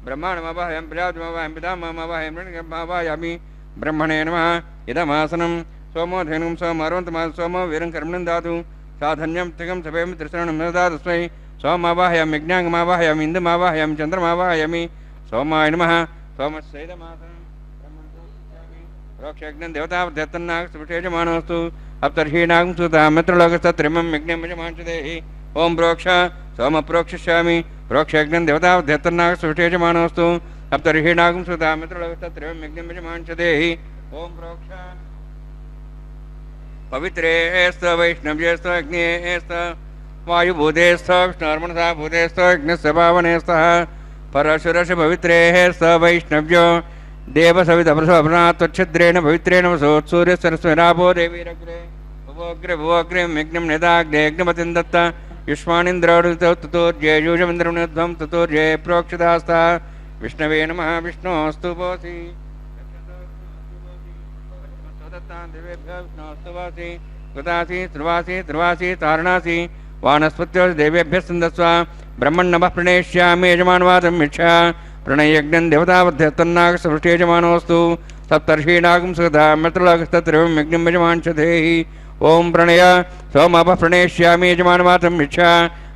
బ్రహ్మాణమవాహయం ప్రజాతిమవాహయం పితామహమవాహయం రణిగర్భావాయామి బ్రహ్మణే నమః ఇదమాసనం సోమో ధేనుం సోమర్వంతమాస సోమో వీరం కర్మణం దాతు సాధన్యం త్రిగం సభేమి త్రిశరణం నదాతస్మై సోమావాహయామి యజ్ఞాంగమావాహయామి ఇందుమావాహయామి చంద్రమావాహయామి సోమాయ నమః సోమస్యైదమాసనం ప్రోక్షయజ్ఞం దేవతావత్తన్నాగ సువిశేషమానోస్తు అప్తర్హీనాగం సూతామిత్రలోకస్తత్రిమం యజ్ఞం యజమాంచదేహి ఓం ప్రోక్ష సోమ ప్రోక్షిష్యామి ప్రోక్షయజ్ఞం దేవతావత్తన్నాగ సువిశేషమానోస్తు అప్తర్హీనాగం సూతామిత్రలోకస్తత్రిమం యజ్ఞం యజమాంచదేహి ఓం ప్రోక్ష పవిత్రేస్త వైష్ణవ్యేస్త అగ్నేస్త వాయుభూతేస్త విష్ణుర్మనసా భూతేస్త అగ్నిస్య పావనేస్త పరశురసి పవిత్రేస్త వైష్ణవ్యో దేవసవితమృతఛద్రేణ పవిత్రేణ వసోత్సూర్యసరస్వరాభో దేవీరగ్రే భువోగ్రే భువోగ్రీం యజ్ఞం నిదాగ్నే యజ్ఞపతిం దత్త యుష్మానింద్రోడుతోర్జేయూషమింద్రమునిధ్వం తతోర్జే ప్రోక్షితాస్త విష్ణవే నమః విష్ణోస్తు భోసి దత్తాన్ దేవేభ్యో విష్ణోస్తు భోసి कृतासि त्रिवासि त्रिवासि तारणासि वानस्पत्यो देवेभ्यः सन्दस्व ब्रह्मण्णवः प्रणेष्यामि यजमानवादं मिच्छा प्रणयज्ञं देवतावध्यतन्नागसृष्टि यजमानोऽस्तु सप्तर्षीणागं सुधा मृतलोकस्तत्रिवं यज्ञं यजमानशधेहि ओं प्रणय सोमपः प्रणेष्यामि यजमानवादं मिच्छा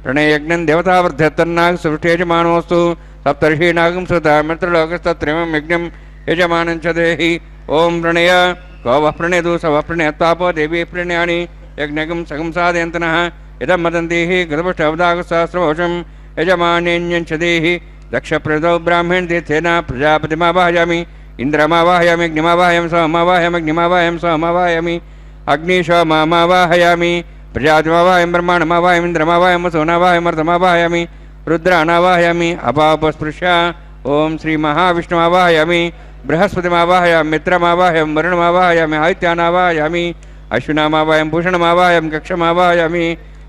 प्रणयज्ञं देवतावध्यतन्नागसृष्टि यजमानोऽस्तु सप्तर्षीणागं सुधा मृतलोकस्तत्रिवं यज्ञं यजमानञ्चदेहि ओं प्रणय गो वः प्रणयतु स वः प्रणयत्वापो देवी प्रणयानि यज्ञकं सकं साधयन्तनः इदं वदन्तीः कृतपुष्टवदागसहस्रवशं यजमान्यञ्चदेहि दक्षप्रदौ ब्राह्मण तीर्थेन प्रजापतिमावाहयामि इन्द्रमावाहयामि अग्निमावाहयामि सोममावाहयामि अग्निमावाहयामि सोममावाहयामि अग्निशोममावाहयामि प्रजापतिमावाहयामि ब्रह्माण्डमावाहयामि इन्द्रमावाहयामि वसुनावाहयामि मरुतमावाहयामि रुद्रानावाहयामि अपापस्पृश्य ओं श्रीमहाविष्णुमावाहयामि बृहस्पतिमावाहयामि मित्रमावाहयामि वरुणमावाहयामि आदित्यानावाहयामि अश्विनामावाहयामि भूषणमावाहयामि कक्षमावाहयामि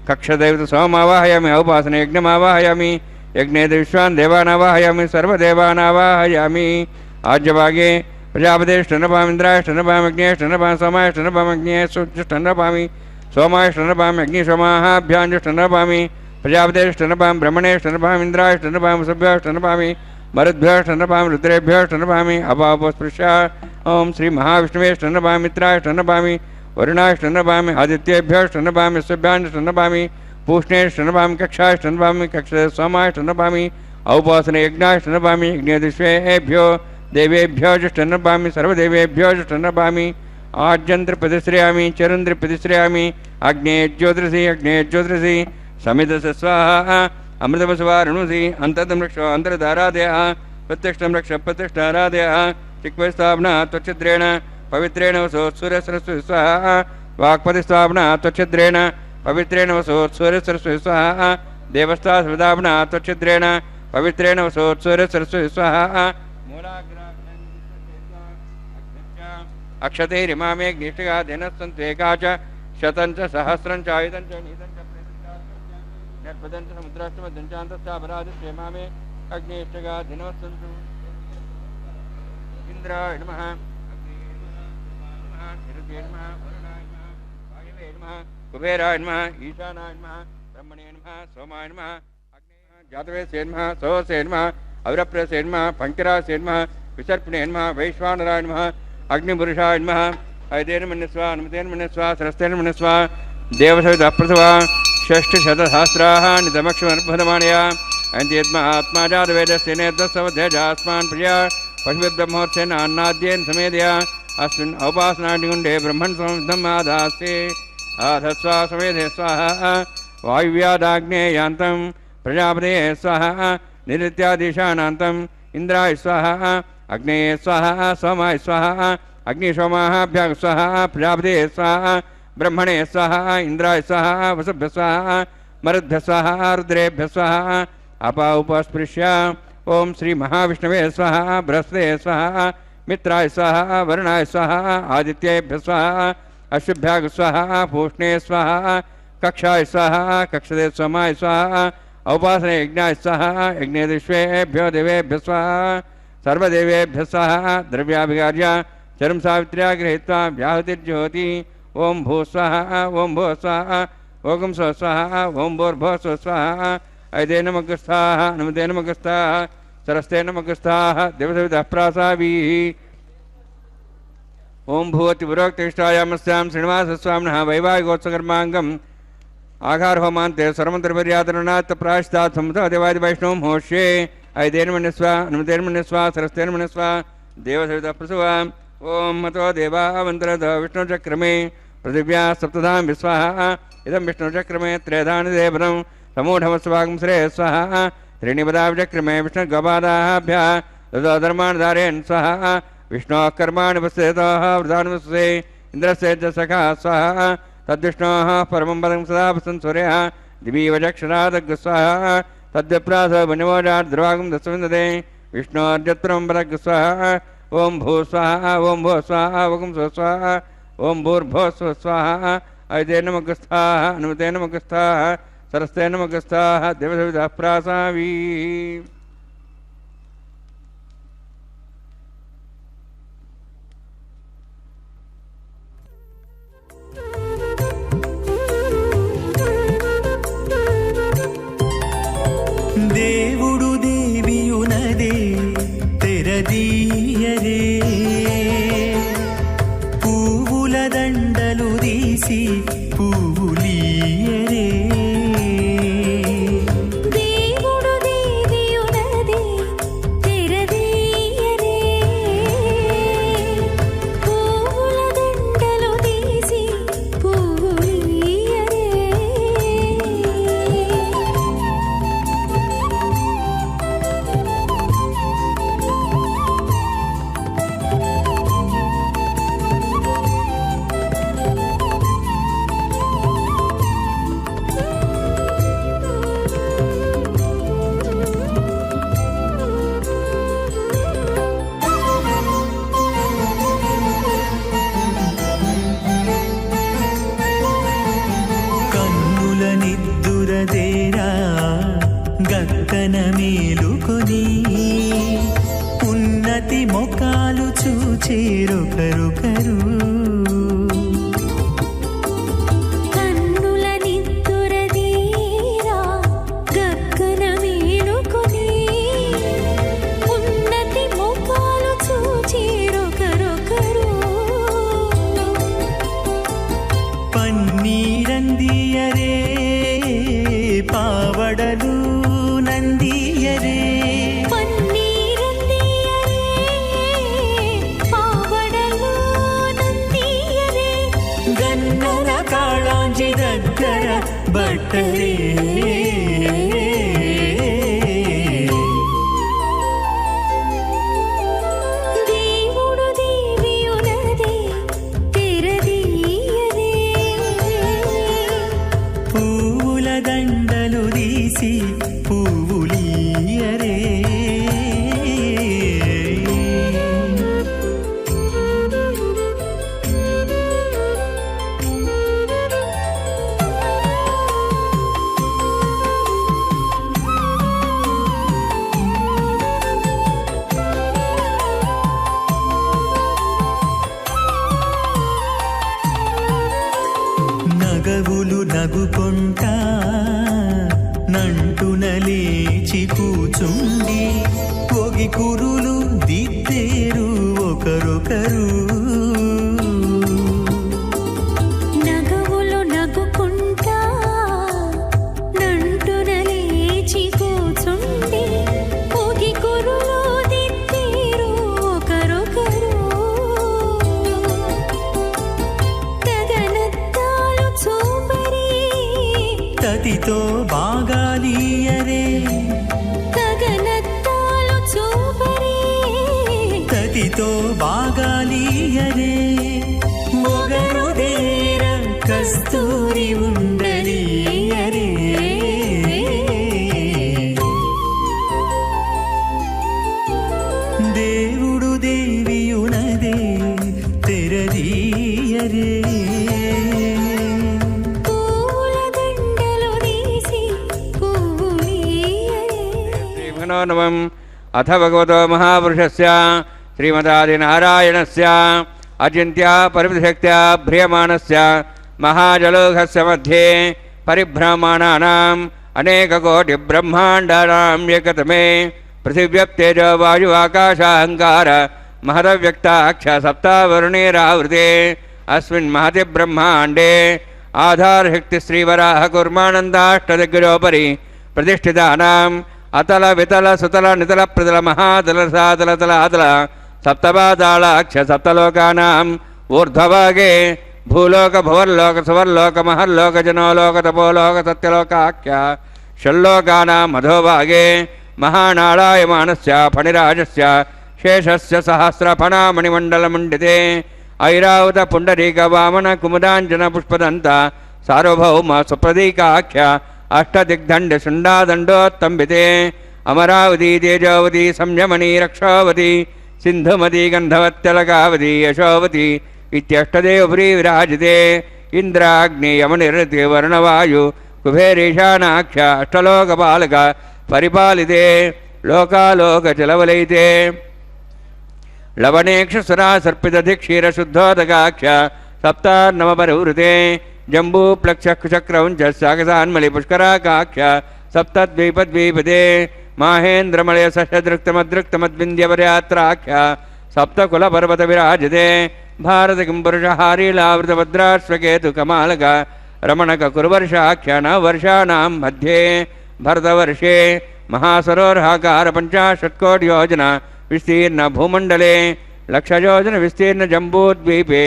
कक्षदैवतसोममावाहयामि औपासने यज्ञमावाहयामि यज्ञे विश्वान् देवानावाहयामि सर्वदेवानावाहयामि आज्यभागे प्रजापतेष्टनपामि इन्द्रायष्टनपामि अग्नेष्टनपामि सोमायष्टनपामि सोमायष्टनपामि अग्निशोमाहाभ्याञ्जष्टनपामि प्रजापतेष्टनपामि ब्रह्मणेष्टनपामि इन्द्रायष्टनपामि सभ्याष्टनपामि मरुद्भ्यष्टनपामि रुद्रेभ्यष्टनपामि अपापस्पृश्य ओं श्री महाविष्णुवेष्टनपामि मित्राष्टनपामि वरुणाष्टनपामि आदित्येभ्यष्टनपामि सभ्याष्टनपामि पूष्णेष्टनपामि कक्षाष्टनपामि कक्ष सोमाष्टनपामि औपासने यज्ञाष्टनपामि यज्ञदिष्वेभ्यो देवेभ्यो जुष्टनपामि सर्वदेवेभ्यो जुष्टनपामि आज्यन्त्रप्रतिश्रयामि चरुन्द्रप्रतिश्रयामि अग्ने ज्योतिषि समितस्य स्वाहा अमृतवसवारुणुसि अन्तर्दमृक्षो अन्तर्धारादयः प्रत्यक्षं रक्ष प्रतिष्ठारादयः चिक्वस्थापना त्वच्छिद्रेण पवित्रेण वसो सूर्यसरस्वती स्वाहा वाक्पतिस्थापना त्वच्छिद्रेण पवित्रेण वसो सूर्यसरस्वती स्वाहा देवस्थापना त्वच्छिद्रेण पवित्रेण वसो सूर्यसरस्वती स्वाहा अक्षतैरिमामे ज्ञेष्ठिका दिनस्सन्तु एका च शतं च सहस्रं च आयुधं च नीतं च निर्पदं च समुद्राष्टमदञ्चान्तस्यापराधस्येमामे अग्नेष्ठिका दिनवस्सन्तु इन्द्राय नमः निरुद्ये नमः वरुणाय नमः वायवे नमः कुबेराय नमः ईशानाय नमः ब्रह्मणे नमः सोमाय नमः जातवेदसे नमः सोऽसे नमः अविरप्रेसे नमः पङ्करासे नमः विसर्पणे नमः वैश्वानराय नमः अग्निपुरुषाय नमः ऐतेन मन्यस्वा अनुमतेन मन्यस्वा सरस्तेन मन्यस्वा देवसवितःप्रसवा षष्ठशतसहस्राः नितमक्षमर्पधमानया अन्त्येत्मात्मा जातवेदस्य नेतस्सवध्यजास्मान् प्रिया पशुब्रह्मोत्सेन अन्नाद्येन समेदया अस्मिन् औपासनाग्निकुण्डे ब्रह्मन् समृद्धम् आधास्ते आधस्वा समेधे स्वाहा वायुव्यादाग्नेयान्तं प्रजापते स्वाहा निरित्यादिशानान्तम् इन्द्राय स्वाहा अग्नेय स्वाहा सोमाय स्वाहा अग्निशोमाभ्यां स्वाहा प्रजापते स्वाहा ब्रह्मणे स्वाहा इंद्राय स्वाहा वसुभ्य स्वाहा मरुद्भ्य स्वाहा रुद्रेभ्य स्वाहा अपा उपस्पृश्य ओं श्री महाविष्णवे स्वाहा बृहस्पते स्वाहा मित्राय स्वाहा वरुणाय स्वाहा आदित्येभ्य स्वाहा अश्वभ्याग स्वाहा पूष्णे स्वाहा कक्षाय स्वाहा कक्षदे सोमाय स्वाहा औपासने यज्ञाय स्वाहा यज्ञेदिष्वेभ्यो देवेभ्य स्वाहा सर्वदेवेभ्यः स्वाहा द्रव्याभिगार्य चरम सावित्र्या गृहीत्वा व्याहतिर्ज्योति ओं भू स्वाहा ओं भो स्वाहा ओं स्व स्वाहा ओं भोर्भो स्व स्वाहा ऐदे नमगस्थाः नमदे नमगस्थाः सरस्ते नमगस्थाः देवसवितः प्रासावीः ओं भूवति पुरोक्तिष्ठायामस्यां श्रीनिवासस्वामिनः वैवाहिकोत्सकर्माङ्गम् आघार होमान्ते सर्वमन्त्रपर्यातरणात् प्राश्चात् समुद्रदेवादिवैष्णवं होष्ये ऐदेन मन्यस्वा अनुमतेन मन्यस्वा सरस्तेन मन्यस्वा देवसवितः प्रसवा ओं मतो देवावन्तरद विष्णुचक्रमे पृथिव्या सप्तधां विस्वाहा इदं विष्णुचक्रमे त्रेधानि देवनं समूढमस्वागं श्रेयः स्वाहा त्रीणि पदाविचक्रमे विष्णुगोपादाभ्यः धर्माणधारेण स्वाहा विष्णोः कर्माणि पश्यतः वृदानि वसुसे इन्द्रस्य च सखा स्वाहा तद्विष्णोः परमं पदं सदा वसन् सूर्यः दिवीवचक्षरादग् स्वाहा तद्विप्रास वन्यमोजाद्रवागं दशविन्दते विष्णोर्जत्परमं पदग् स्वाहा ओं भू स्वाहा ओं भो स्वाहा ओं स्व स्वाहा ओं भूर्भो स्व स्वाहा ऐते नमगस्थाः अनुमते नमगस्थाः सरस्ते नमगस्थाः देवसवितः प्रासावीः దేవుడు దేవియునదే తెరదీయరే పువ్వుల దండలు తీసి పువ్వులీయరే దేవుడు దేవియునదే తెరదీయరే పువ్వుల దండలు తీసి పువ్వులీయరే కన్నుల నిద్దురదేరా గక్కన మేలుకొని ఉన్నతి మొకాలు చూచేరొకరొకరు కన్నుల నిద్దురదీరా గగ్గన మేలుకొని ఉన్నతి ముఖాలు చూచిరొకరొకరు పన్నీరందియరే పావడలు నందియరే పన్నీరందియరే పావడలు నందియరే గన్నర కాళాంజి దగ్గర బట్టరే దేవుడు దేవియునదే తెరదీయరే పువ్వుల దండలు తీసి పువ్వులీయరే నగవులు నగుకొంటా నంటున లేచి కూచుండి పొగి కురులు దిద్దేరు ఒకరొకరు నగవులు నగుకుంటా నంటున లేచి కూచుండి పొగి కురులు దిద్దేరు ఒకరొకరు తగనత్తాలు చూపరి తతితో బాగాలీయరే తగనత్తాలు చూపరి తతితో బాగాలీయరే మొగరు దేర కస్తూరి ఉండలీయరే దేవుడు దేవియునదే తెరదీయరే పూల దండలు తీసి పువ్వులీయరే శ్రీమనోనవం అథ భగవతో మహాపురుషస్య శ్రీమదాదినారాయణస్య అచింత్య పరిమితశక్త్యా భ్రియమాణస్య మహాజలోఘస్య మధ్యే పరిభ్రమాణానాం అనేకకోటిబ్రహ్మాండానాం ఏకతమే పృథివ్యప్తేజో వాయువాకాశాహంకార महदव्यक्ताक्ष सप्तावरुणेरावृते अस्मिन् महति ब्रह्माण्डे आधारशक्तिश्रीवराह कूर्मानन्दाष्टदिग्गजोपरि प्रतिष्ठितानाम् अतल वितल सुतल नितल प्रतल महातल सातल तलातल सप्तपातालाक्ष सप्तलोकानाम् ऊर्ध्वभागे भूलोक भुवर्लोक सुवर्लोक महर्लोक जनोलोक तपोलोक सत्यलोकाख्य षल्लोकानाम् अधोभागे महानारायमानस्य फणिराजस्य शेषस्य सहस्रफणामणिमण्डलमण्डिते ऐरावत पुण्डरीक वामन कुमुदाञ्जन पुष्पदन्त सार्वभौम सुप्रदीकाख्य अष्टदिग्दण्ड शुण्डादण्डोत्तम्बिते अमरावती तेजोवती संयमनी रक्षावती सिन्धुमती गन्धवत्यलकावती यशोवती इत्यष्टदेवपुरी विराजिते इन्द्राग्नियमनिरति वर्णवायु कुबेरीशानाख्य अष्टलोकपालक परिपालिते लोकालोकचलवलयिते लवणेक्षुसुरा सर्पितधिक्षीरशुद्धोदकाख्य सप्तान्नवपरिवृते जम्बूप्लक्षचक्रौञ्च सागसान्मलिपुष्कराकाख्य सप्तद्वीपद्वीपदे माहेन्द्रमलय सह्यदृक्तमदृक्तमद्विन्द्यपर्यात्राख्य सप्तकुलपर्वतविराजते भारत किंपुरुषहारीलावृतभद्राश्वकेतुकमालक रमणककुरुवर्षाख्य नववर्षाणां मध्ये भरतवर्षे महासरोवराकार 50 योजना विस्तीर्ण भूमंडले 100 योजन विस्तीर्ण जम्बूद्वीपे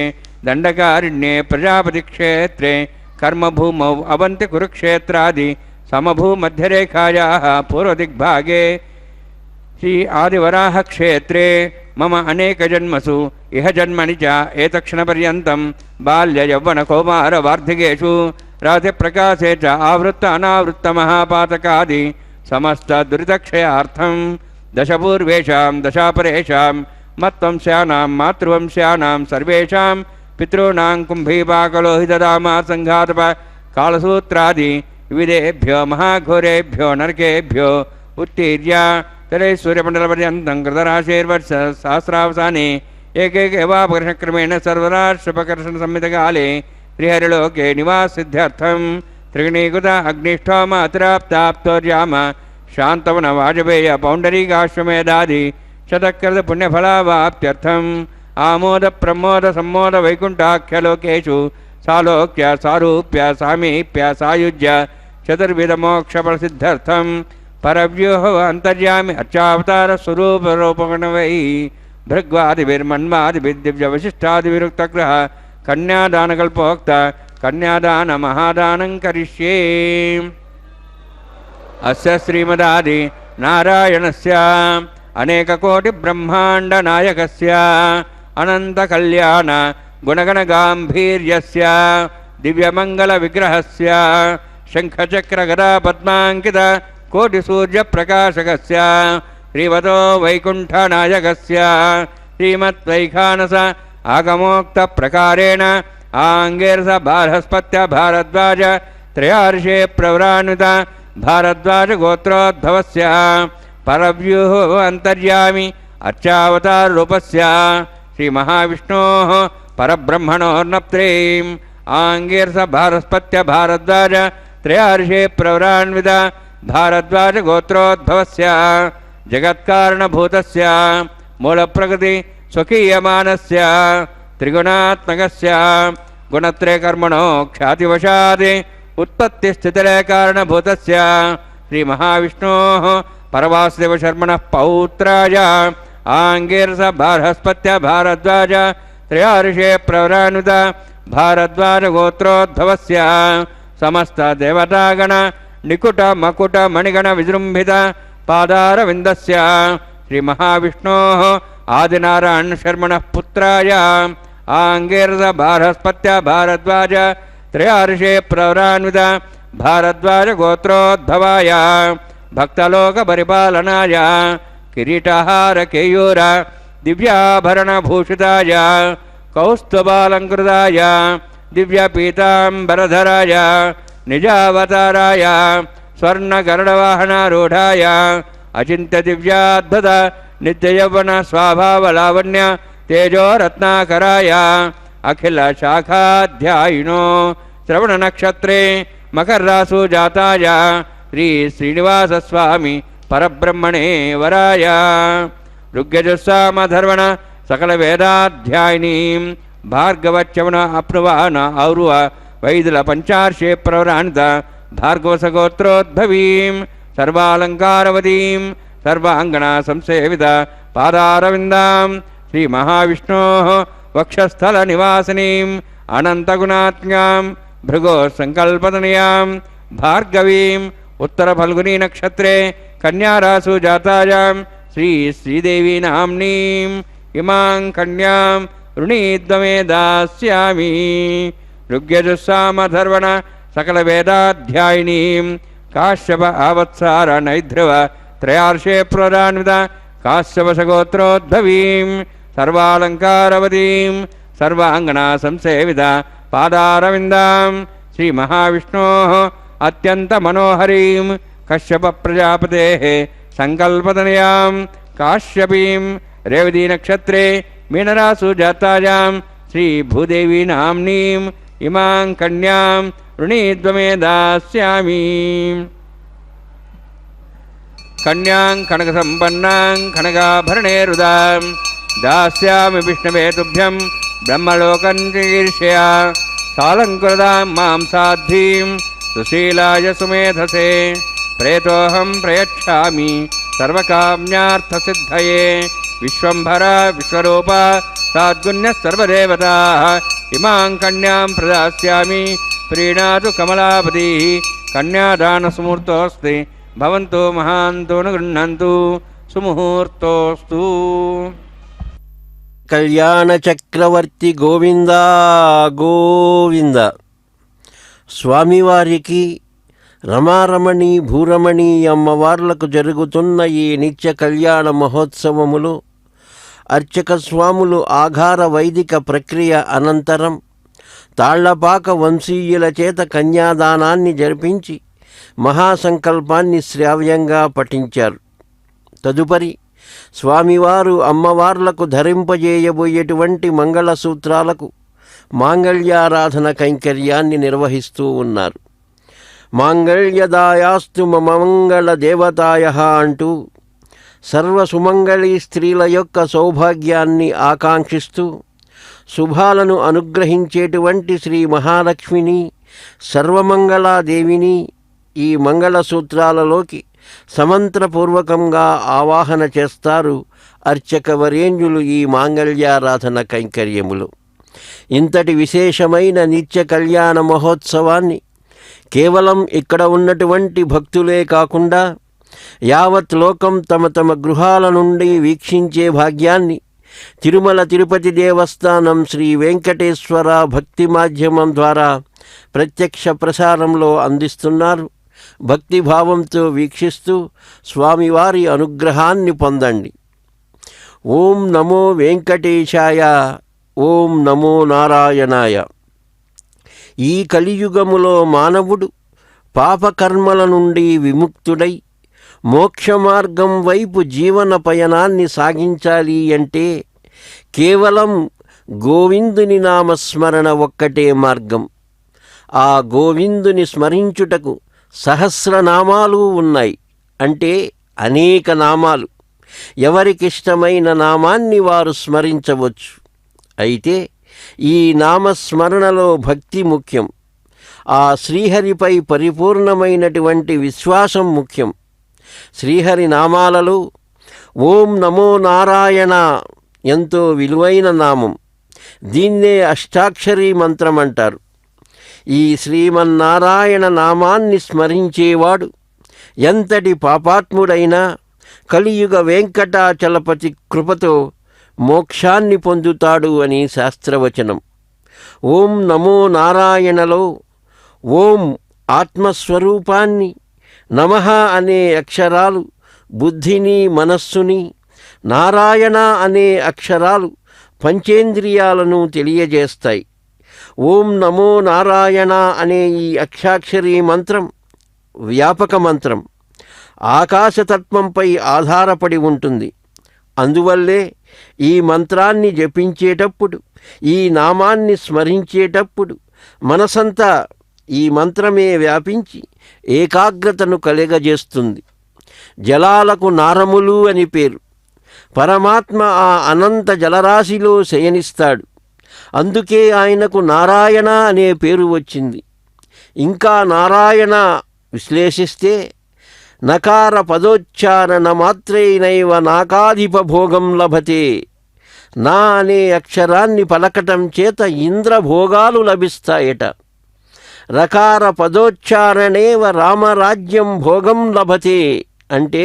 दंडकारण्ये प्रजापति क्षेत्रे कर्मभूमौ अवंति कुरुक्षेत्रादि समभूमध्यरेखायाः पूर्वदिग्भागे श्री आदिवराह क्षेत्रे मम अनेकजन्मसु इह जन्मनि च एतक्षणपर्यन्तं बाल्ययौवनकौमारवार्धिकेषु रातिप्रकाशे च आवृत्त अनावृत्तमहापातकादि समस्तदुरितक्षयार्थं दशपूर्वेषां दशापरेषां मत्वंस्यानां मातृवंस्यानां सर्वेषां पितॄणां कुम्भीपाकलोहितदामा सङ्घातप कालसूत्रादि विविधेभ्यो महाघोरेभ्यो नरकेभ्यो उत्तीर्य तदैश्वर्यमण्डलपर्यन्तं कृतराशेर्वर्ष सहस्रावसाने एकैकवापकर्षक्रमेण सर्वराष्ट्रपकर्षणसंहितकाले श्रीहरिलोके निवाससिद्ध्यर्थं त्रिगुणीकृत अग्निष्ठोम अतिराप्ताप्तोर्याम शान्तवन वाजपेय पौण्डरीकाश्वमेधादि शतकृत पुण्यफलावाप्त्यर्थम् आमोद प्रमोद सम्मोद वैकुण्ठाख्यलोकेषु सालोक्य सारूप्य सामीप्य सायुज्य चतुर्विधमोक्षफलसिद्ध्यर्थं परव्यूह अंतर्यामि अर्चावतार स्वरूपरूपगणवै भृग्वादिभिर्मन्वादिभिर्दिव्यवशिष्टादिविरुक्तग्रह कन्यादानकल्पोक्त कन्यादान महादानं करिष्ये। अस्य श्रीमदादि नारायणस्य अनेककोटिब्रह्माण्डनायकस्य अनन्तकल्याण गुणगणगाम्भीर्यस्य दिव्यमङ्गलविग्रहस्य शङ्खचक्रगदापद्माङ्कित कोटिसूर्यप्रकाशकस्य श्रीवतो वैकुण्ठनायकस्य श्रीमद्वैखानस आगमोक्तप्रकारेण आङ्गेरस बार्हस्पत्य भारद्वाज त्रयार्षे प्रवरान्वित भारद्वाज गोत्रोद्भवस्य परव्यूह अन्तर्यामि अर्चावताररूपस्य श्रीमहाविष्णोः परब्रह्मणोर्नप्त्रीम् आङ्गेरस बार्हस्पत्य भारद्वाज त्रयार्षे प्रवरान्वित भारद्वाज गोत्रोद्भवस्य जगत्कारणभूतस्य मूलप्रकृति स्वकीयमानस्य त्रिगुणात्मकस्य गुणत्रयकर्मणो ख्यातिवशात् उत्पत्तिस्थितिलयकारणभूतस्य श्रीमहाविष्णोः परवासुदेवशर्मणः पौत्राय आङ्गेरस बार्हस्पत्य भारद्वाज त्रयार्षे प्रवरान्वित भारद्वाज गोत्रोद्भवस्य समस्त देवतागण निकुट मकुट मणिगण विजृंभित पादारविन्दस्य श्रीमहाविष्णोः आदिनारायण शर्मणः पुत्राय आङ्गेरस बार्हस्पत्य भारद्वाज त्रयार्षे प्रवरान्वित भारद्वाज गोत्रोद्भवाय भक्तलोकपरिपालनाय किरीटहार केयूर दिव्याभरणभूषिताय कौस्तुभालङ्कृताय दिव्यपीताम्बरधराय निजावताराय स्वर्णगरुडवाहनारूढाय अचिन्त्यदिव्याद्भुत नित्ययौवन स्वाभावलावण्य तेजोरत्नाकराय अखिलशाखाध्यायिनो श्रवणनक्षत्रे मकररासु जाताय श्री श्रीनिवासस्वामी परब्रह्मणे वराय ऋग्यजुस्सामधर्वण सकलवेदाध्यायिनीं भार्गवच्यवන अप्नुवान और्व वैदुल पंचार्षे प्रवरान्वित भार्गवसगोत्रोद्भवीं सर्वालंकारवतीं सर्वांगना संसेवित पादारविन्दां श्रीमहाविष्णोः वक्षस्थलनिवासिनीं अनन्तगुणात्म्यां भृगो संकल्पतनयां भार्गवीं उत्तरफल्गुनी नक्षत्रे कन्यारासु जातायां श्री श्रीदेवी नाम्नीं इमां कन्यां ऋणीद्वमे दास्यामि ऋग्यजुस्सामधर्वण सकलवेदाध्यायिनीं काश्यप आवत्सार नैध्रुव त्रयार्षे प्रवरान्वित काश्यपसगोत्रोद्भवीं सर्वालङ्कारवतीं सर्वाङ्गना संसेवित पादारविन्दां श्रीमहाविष्णोः अत्यन्तमनोहरीं कश्यपप्रजापतेः संकल्पतनयां काश्यपीं रेवतीनक्षत्रे मीनरासु जातायां श्रीभूदेवी नाम्नीं इमां कन्यां ऋणीद्वमे दास्यामि కన్యాం కనకసంపన్నాం కనకాభరణేరుదాం దాస్యామి విష్ణవే తుభ్యం బ్రహ్మలోకం చికీర్షయా సాలంకృతాం మాం సాధ్వీం సుశీలాయ సుమేధసే ప్రేతోహం ప్రయచ్ఛామి సర్వకామ్యార్థసిద్ధయే విశ్వంభర విశ్వరూప సాద్గుణ్య సర్వదేవతా ఇమాం కన్యాం ప్రదాస్యామి ప్రీణాతు కమలాపతి కన్యాదాన సుముహూర్తోస్తి భవంతు మహాంతో న గృహ్ణంతు సుముహూర్తోస్తు. కళ్యాణ చక్రవర్తి గోవింద గోవింద. స్వామివారికి రమారమణి భూరమణి అమ్మవార్లకు జరుగుతున్న ఈ నిత్య కళ్యాణ మహోత్సవములు అర్చక స్వాములు ఆఘార వైదిక ప్రక్రియ అనంతరం తాళ్లపాక వంశీయుల చేత కన్యాదానాన్ని జరిపించి మహాసంకల్పాన్ని శ్రావ్యంగా పఠించారు. తదుపరి స్వామివారు అమ్మవార్లకు ధరింపజేయబోయేటువంటి మంగళసూత్రాలకు మాంగళ్యారాధన కైంకర్యాన్ని నిర్వహిస్తూ ఉన్నారు. మాంగళ్యదాయాస్తు మమ మంగళ దేవతాయః అంటూ సర్వసుమంగళీ స్త్రీల యొక్క సౌభాగ్యాన్ని ఆకాంక్షిస్తూ శుభాలను అనుగ్రహించేటువంటి శ్రీ మహాలక్ష్మిని సర్వమంగళాదేవిని ఈ మంగళసూత్రాలలోకి సమంత్రపూర్వకంగా ఆవాహన చేస్తారు అర్చకవరేణ్యులు ఈ మాంగళ్యారాధన కైంకర్యములు. ఇంతటి విశేషమైన నిత్య కళ్యాణ మహోత్సవాన్ని కేవలం ఇక్కడ ఉన్నటువంటి భక్తులే కాకుండా యావత్ లోకం తమ తమ గృహాల నుండి వీక్షించే భాగ్యాన్ని తిరుమల తిరుపతి దేవస్థానం శ్రీ వెంకటేశ్వర భక్తి మాధ్యమం ద్వారా ప్రత్యక్ష ప్రసారంలో అందిస్తున్నారు. భక్తిభావంతో వీక్షిస్తూ స్వామివారి అనుగ్రహాన్ని పొందండి. ఓం నమో వెంకటేశాయ. ఓం నమో నారాయణాయ. ఈ కలియుగములో మానవుడు పాపకర్మల నుండి విముక్తుడై మోక్షమార్గం వైపు జీవన పయనాన్ని సాగించాలి అంటే కేవలం గోవిందుని నామస్మరణ ఒక్కటే మార్గం. ఆ గోవిందుని స్మరించుటకు సహస్రనామాలు ఉన్నాయి, అంటే అనేక నామాలు. ఎవరికిష్టమైన నామాన్ని వారు స్మరించవచ్చు. అయితే ఈ నామస్మరణలో భక్తి ముఖ్యం. ఆ శ్రీహరిపై పరిపూర్ణమైనటువంటి విశ్వాసం ముఖ్యం. శ్రీహరి నామాలలో ఓం నమో నారాయణ ఎంతో విలువైన నామం. దీన్నే అష్టాక్షరీ మంత్రం అంటారు. ఈ శ్రీమన్నారాయణ నామాన్ని స్మరించేవాడు ఎంతటి పాపాత్ముడైనా కలియుగ వెంకటాచలపతి కృపతో మోక్షాన్ని పొందుతాడు అని శాస్త్రవచనం. ఓం నమో నారాయణలో ఓం ఆత్మస్వరూపాన్ని, నమః అనే అక్షరాలు బుద్ధిని మనస్సుని, నారాయణ అనే అక్షరాలు పంచేంద్రియాలను తెలియజేస్తాయి. ఓం నమో నారాయణ అనే ఈ అక్షాక్షరీ మంత్రం వ్యాపక మంత్రం, ఆకాశతత్వంపై ఆధారపడి ఉంటుంది. అందువల్లే ఈ మంత్రాన్ని జపించేటప్పుడు, ఈ నామాన్ని స్మరించేటప్పుడు మనసంతా ఈ మంత్రమే వ్యాపించి ఏకాగ్రతను కలగజేస్తుంది. జలాలకు నారములు అని పేరు. పరమాత్మ ఆ అనంత జలరాశిలో శయనిస్తాడు. అందుకే ఆయనకు నారాయణ అనే పేరు వచ్చింది. ఇంకా నారాయణ విశ్లేషిస్తే నకార పదోచ్చారణ మాత్రేనైవ నాకాధిపభోగం లభతే. నా అనే అక్షరాన్ని పలకటం చేత ఇంద్రభోగాలు లభిస్తాయట. రకార పదోచ్చారణేవ రామరాజ్యం భోగం లభతే అంటే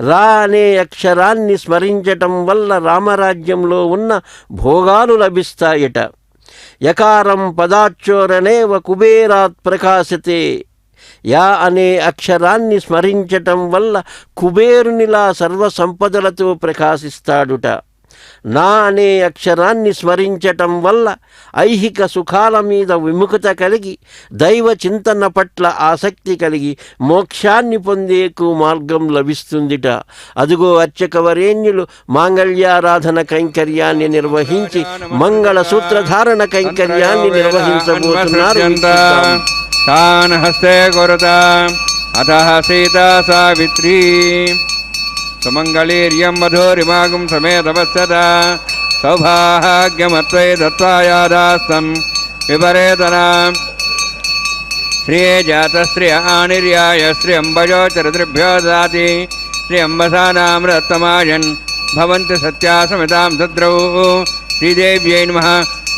రా అనే అక్షరాన్ని స్మరించటం వల్ల రామరాజ్యంలో ఉన్న భోగాలు లభిస్తాయట. యకారం పదాచ్చోరణేవ కుబేరాత్ ప్రకాశతే. యా అనే అక్షరాన్ని స్మరించటం వల్ల కుబేరునిలా సర్వసంపదలతో ప్రకాశిస్తాడుట. నా అనే అక్షరాన్ని స్మరించటం వల్ల ఐహిక సుఖాల మీద విముఖత కలిగి దైవ చింతన పట్ల ఆసక్తి కలిగి మోక్షాన్ని పొందేకు మార్గం లభిస్తుందిట. అదుగో అర్చకవరేణ్యులు మాంగళ్యారాధన కైంకర్యాన్ని నిర్వహించి మంగళ సూత్రధారణ కైంకర్యాన్ని నిర్వహించబోతున్నారు. తాన్ హస్తే కురుత अतः सीता सावित्री सुमङ्गलीर्यं वधूरिमागुं समेतपश्यता सौभाग्यमत्वै दत्त्वा यादास्तं विपरेतना श्रिये जातश्रिय आनिर्याय श्रियम्बजो चरितृभ्यो ददाति श्रियम्बसानामृतमायन् भवन्ति सत्या समितां दद्रौ श्रीदेव्यै नमः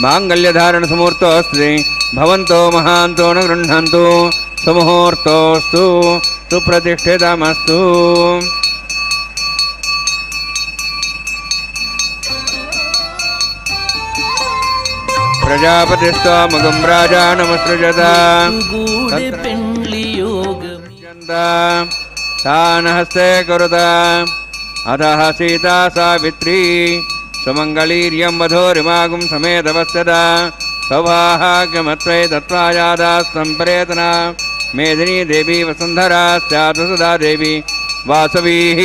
माङ्गल्यधारणसमुहूर्तोऽस्ति भवन्तो महान्तो न गृह्णन्तु सुमुहूर्तोऽस्तु सुप्रतिष्ठितमस्तु प्रजापतिस्त्वमगं राजानमसृजत గూడె పెండ్లి యోగమి तानहस्ते कुरुत अतः सीता सावित्री सुमङ्गलीर्यं वधूरिमागुं समेतपश्यता सौभाग्यमत्वै दत्त्वा यादास्तं परेतना मेदिनी देवी वसुन्धरा स्यात् सदा देवी वासवीः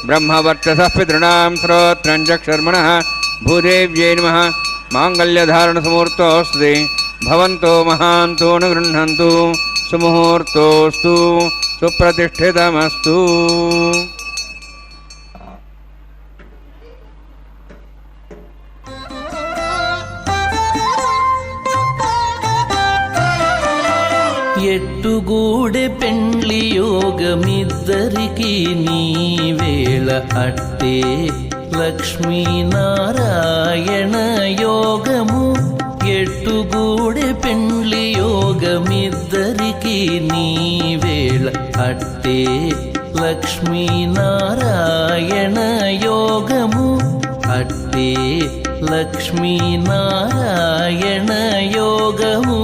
ब्रह्मवर्चसः पितॄणां श्रोत्रं चक्षुर्मणः भूदेव्यै नमः माङ्गल्यधारणसमुहूर्तोऽस्ति भवन्तो महान्तो न गृह्णन्तु सुमुहूर्तोऽस्तु सुप्रतिष्ठितमस्तु ఎట్టుగూడె పెండ్లి యోగమిద్దరికి నీ వేళ అట్టే లక్ష్మీనారాయణ యోగము ఎట్టుగూడె పెండ్లి యోగమిద్దరికి నీ వేళ అట్టే లక్ష్మీనారాయణ యోగము అట్టే లక్ష్మీనారాయణ యోగము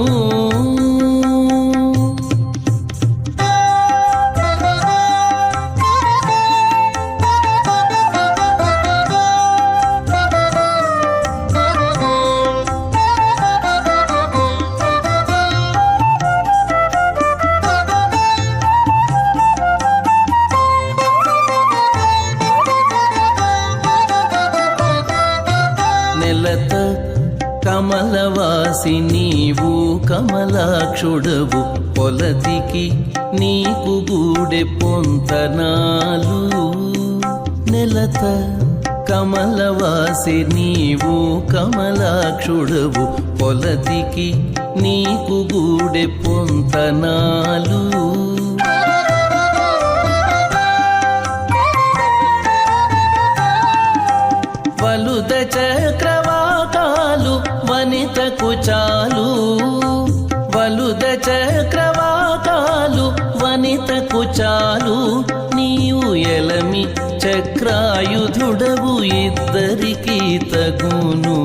నెలత కమలవాసి నీవు కమలాక్షుడవు పొలతికి నీకు గూడె పొంతనాలు నెలత కమలవాసి నీవు కమలాక్షుడవు పొలతికి నీకు గూడె పొంతనాలు వలుద చక్రవాకాలు వనితకు చాలు వలుద చక్రవాకాలు వనితకు చాలు నీవు ఎలమి చక్రాయుధుడవు ఇద్దరికి తగును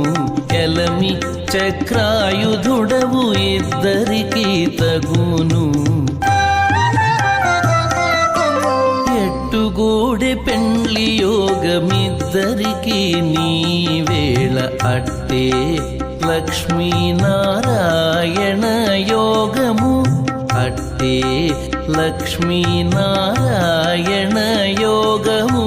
ఎలమి చక్రాయుధుడవు ఇద్దరికి తగును ఎట్టుగూడె పెండ్లి యోగమిద్దరికి నీ వేళ అట్టే లక్ష్మీనారాయణ యోగము అట్టే లక్ష్మీనారాయణ యోగము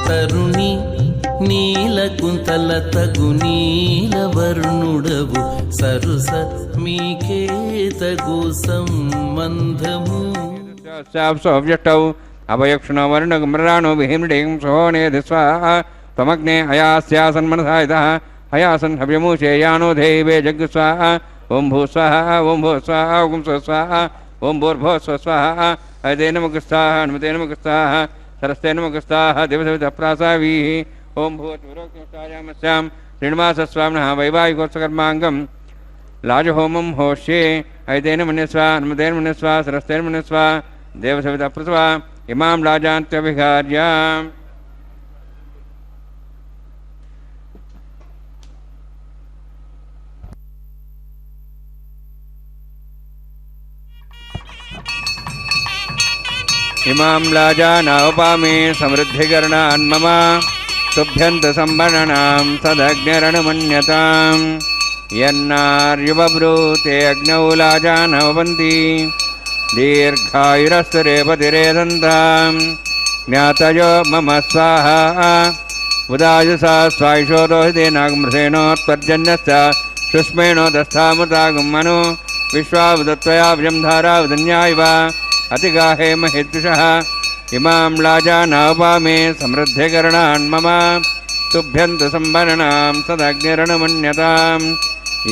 తరుణి నీలకుంతల తగు నీలవర్ణుడవు సరుస మీకే తగు సంబంధము सौव्यष्टौ अभयक्षणो वर्णगमराणो विहिमृडें सोनेधि स्वाहा त्वमग्ने अयास्यासन्मनसा इतः अयासन् हव्यमूषे यानो देवे जग् स्वाहा ॐ भू स्वाहा ॐ भू स्वाहा ॐ स्वाहा ॐ भूर्भुवः स्वाहा अयते नमः हनुमते नमः सरस्ते नमः दिवसविदप्रासावीः ॐ भूर्भुवस्यां श्रीनिवासस्वामिनः वैवाहिकोत्सकर्माङ्गं लाजहोमं होष्ये अयतेन मन्यस्वा हनुमतेन मन्यस्वा सरस्तेन मन्यस्वा देवसविदप्रसवा इमां लाजान्त्यभिहार्य इमां लाजानावपामे समृद्धिकरणान्मम तुभ्यन्त संवरणनां सदग्निरणमन्यतां यन्नार्युबब्रूते अग्नौ लाजानवन्ति दीर्घायुरस्तरेपतिरेदन्तां ज्ञातयो मम स्वाहा उदायुसा स्वायुषोदोहितेनागमृषेणोत्पर्जन्यश्च शुष्मेणो दस्थामृतागं मनु विश्वावदत्वया विजं धारावदन्यायव अतिगाहे महेद्विषः इमां लाजानावपामे समृद्धिकरणान् मम तुभ्यन्त संवरणां सदग्निरणमन्यतां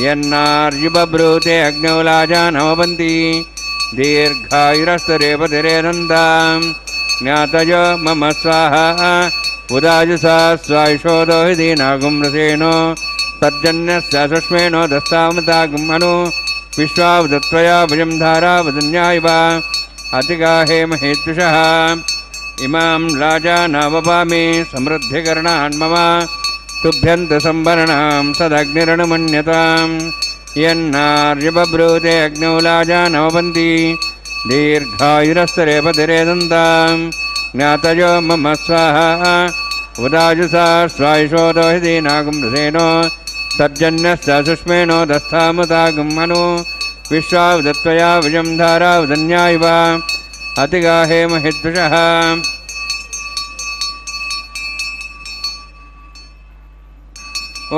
यन्नार्युबब्रूते अग्नौ लाजानवन्ति दीर्घायुरस्तरेपतिरेदन्तां ज्ञातयो मम स्वाहा उदायुसा स्वायुषोदोहितेनागमृषेणो तर्जन्यस्य सुष्मेणो दस्तामृतागं मनु विश्वावदत्वया भुजं धारावदन्यायव अतिगाहे महेद्विषः इमां लाजानावपामे समृद्धिकरणान् मम तुभ्यन्त संवरणां सदग्निरणमन्यतां यन्नार्युबब्रूते अग्नौ लाजानवन्ति दीर्घायुरस्तरेपतिरेदन्तां ज्ञातयो मम स्वाहा उदायुसा स्वायुषोदोहितेनागमृषेणो तर्जन्यश्च सुष्मेणो दस्थामृतागं मनु विश्वावदत्वया विजं धारावदन्यायव अतिगाहे महेद्विषः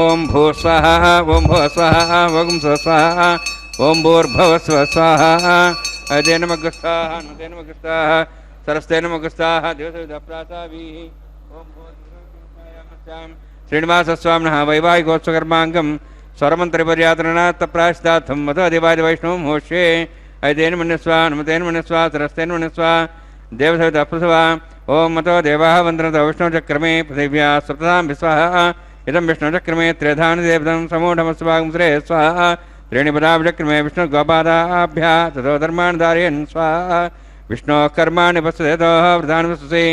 ओं भूस्वाहा ओं भुवस्वाहा ओं स्वस्वाहा ओं भूर्भुवस्वः स्वाहा अदे नमः स्वाहा नमते नमः स्वाहा सरस्ते नमः स्वाहा देवसविदप्रासाभिः ओं भूर्भुवस्वाहा श्रीनिवासस्वामिनः वैवाहिकोत्सवकर्माङ्गं स्वरमन्त्रपर्यातरणात् प्रायश्चित्तार्थं मधुअधिवादिवैष्णवं होष्ये ऐतेन मन्यस्वा नमतेन मन्यस्वा सरस्तेन मन्यस्वा देवसविदप्रसवा ओं मतो देवाः वन्दनत विष्णुचक्रमे पृथिव्या सप्ततां विस्वाहा इदं विष्णुचक्रमे त्रेधानि देवतं समूढमस्वागं श्रे स्वाहा त्रीणि पदाभिचक्रमे विष्णुगोपादाभ्यः ततो धर्माणि धारयन् स्वाहा विष्णोः कर्माणि पश्यतोः वृतानि वसुषे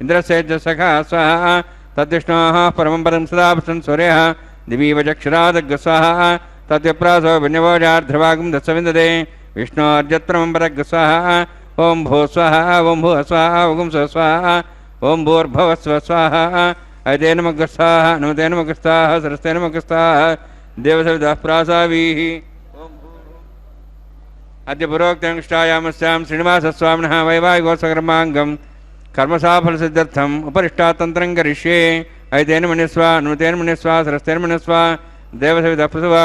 इन्द्रस्य च सखा स्वाहा तद्विष्णोः परमं पदं सदा पश्यन् सूर्यः दिवीव चक्षुरादग् स्वाहा तद्विप्रासो विन्यवोजार्ध्रवागं दशविन्दते विष्णोर्जत्परमं पदग् स्वाहा ओं भू स्वाहा ओं भुवः स्वाहा ओं स्वस्वाहा ओं भूर्भुवस्व स्वाहा ऐते नमः स्वाहा नमते नमः स्वाहा सरस्ते नमः स्वाहा देवसविदः प्रासाभिः अद्य पुरोक्तनिष्ठायामस्यां श्रीनिवासस्वामिनः वैवाहिकोत्सवकर्माङ्गं कर्मसाफलसिद्ध्यर्थम् उपरिष्टातन्त्रं करिष्ये ऐतेन मन्यस्वा नमतेन मन्यस्वा सरस्तेन मन्यस्वा देवसविदः प्रसवा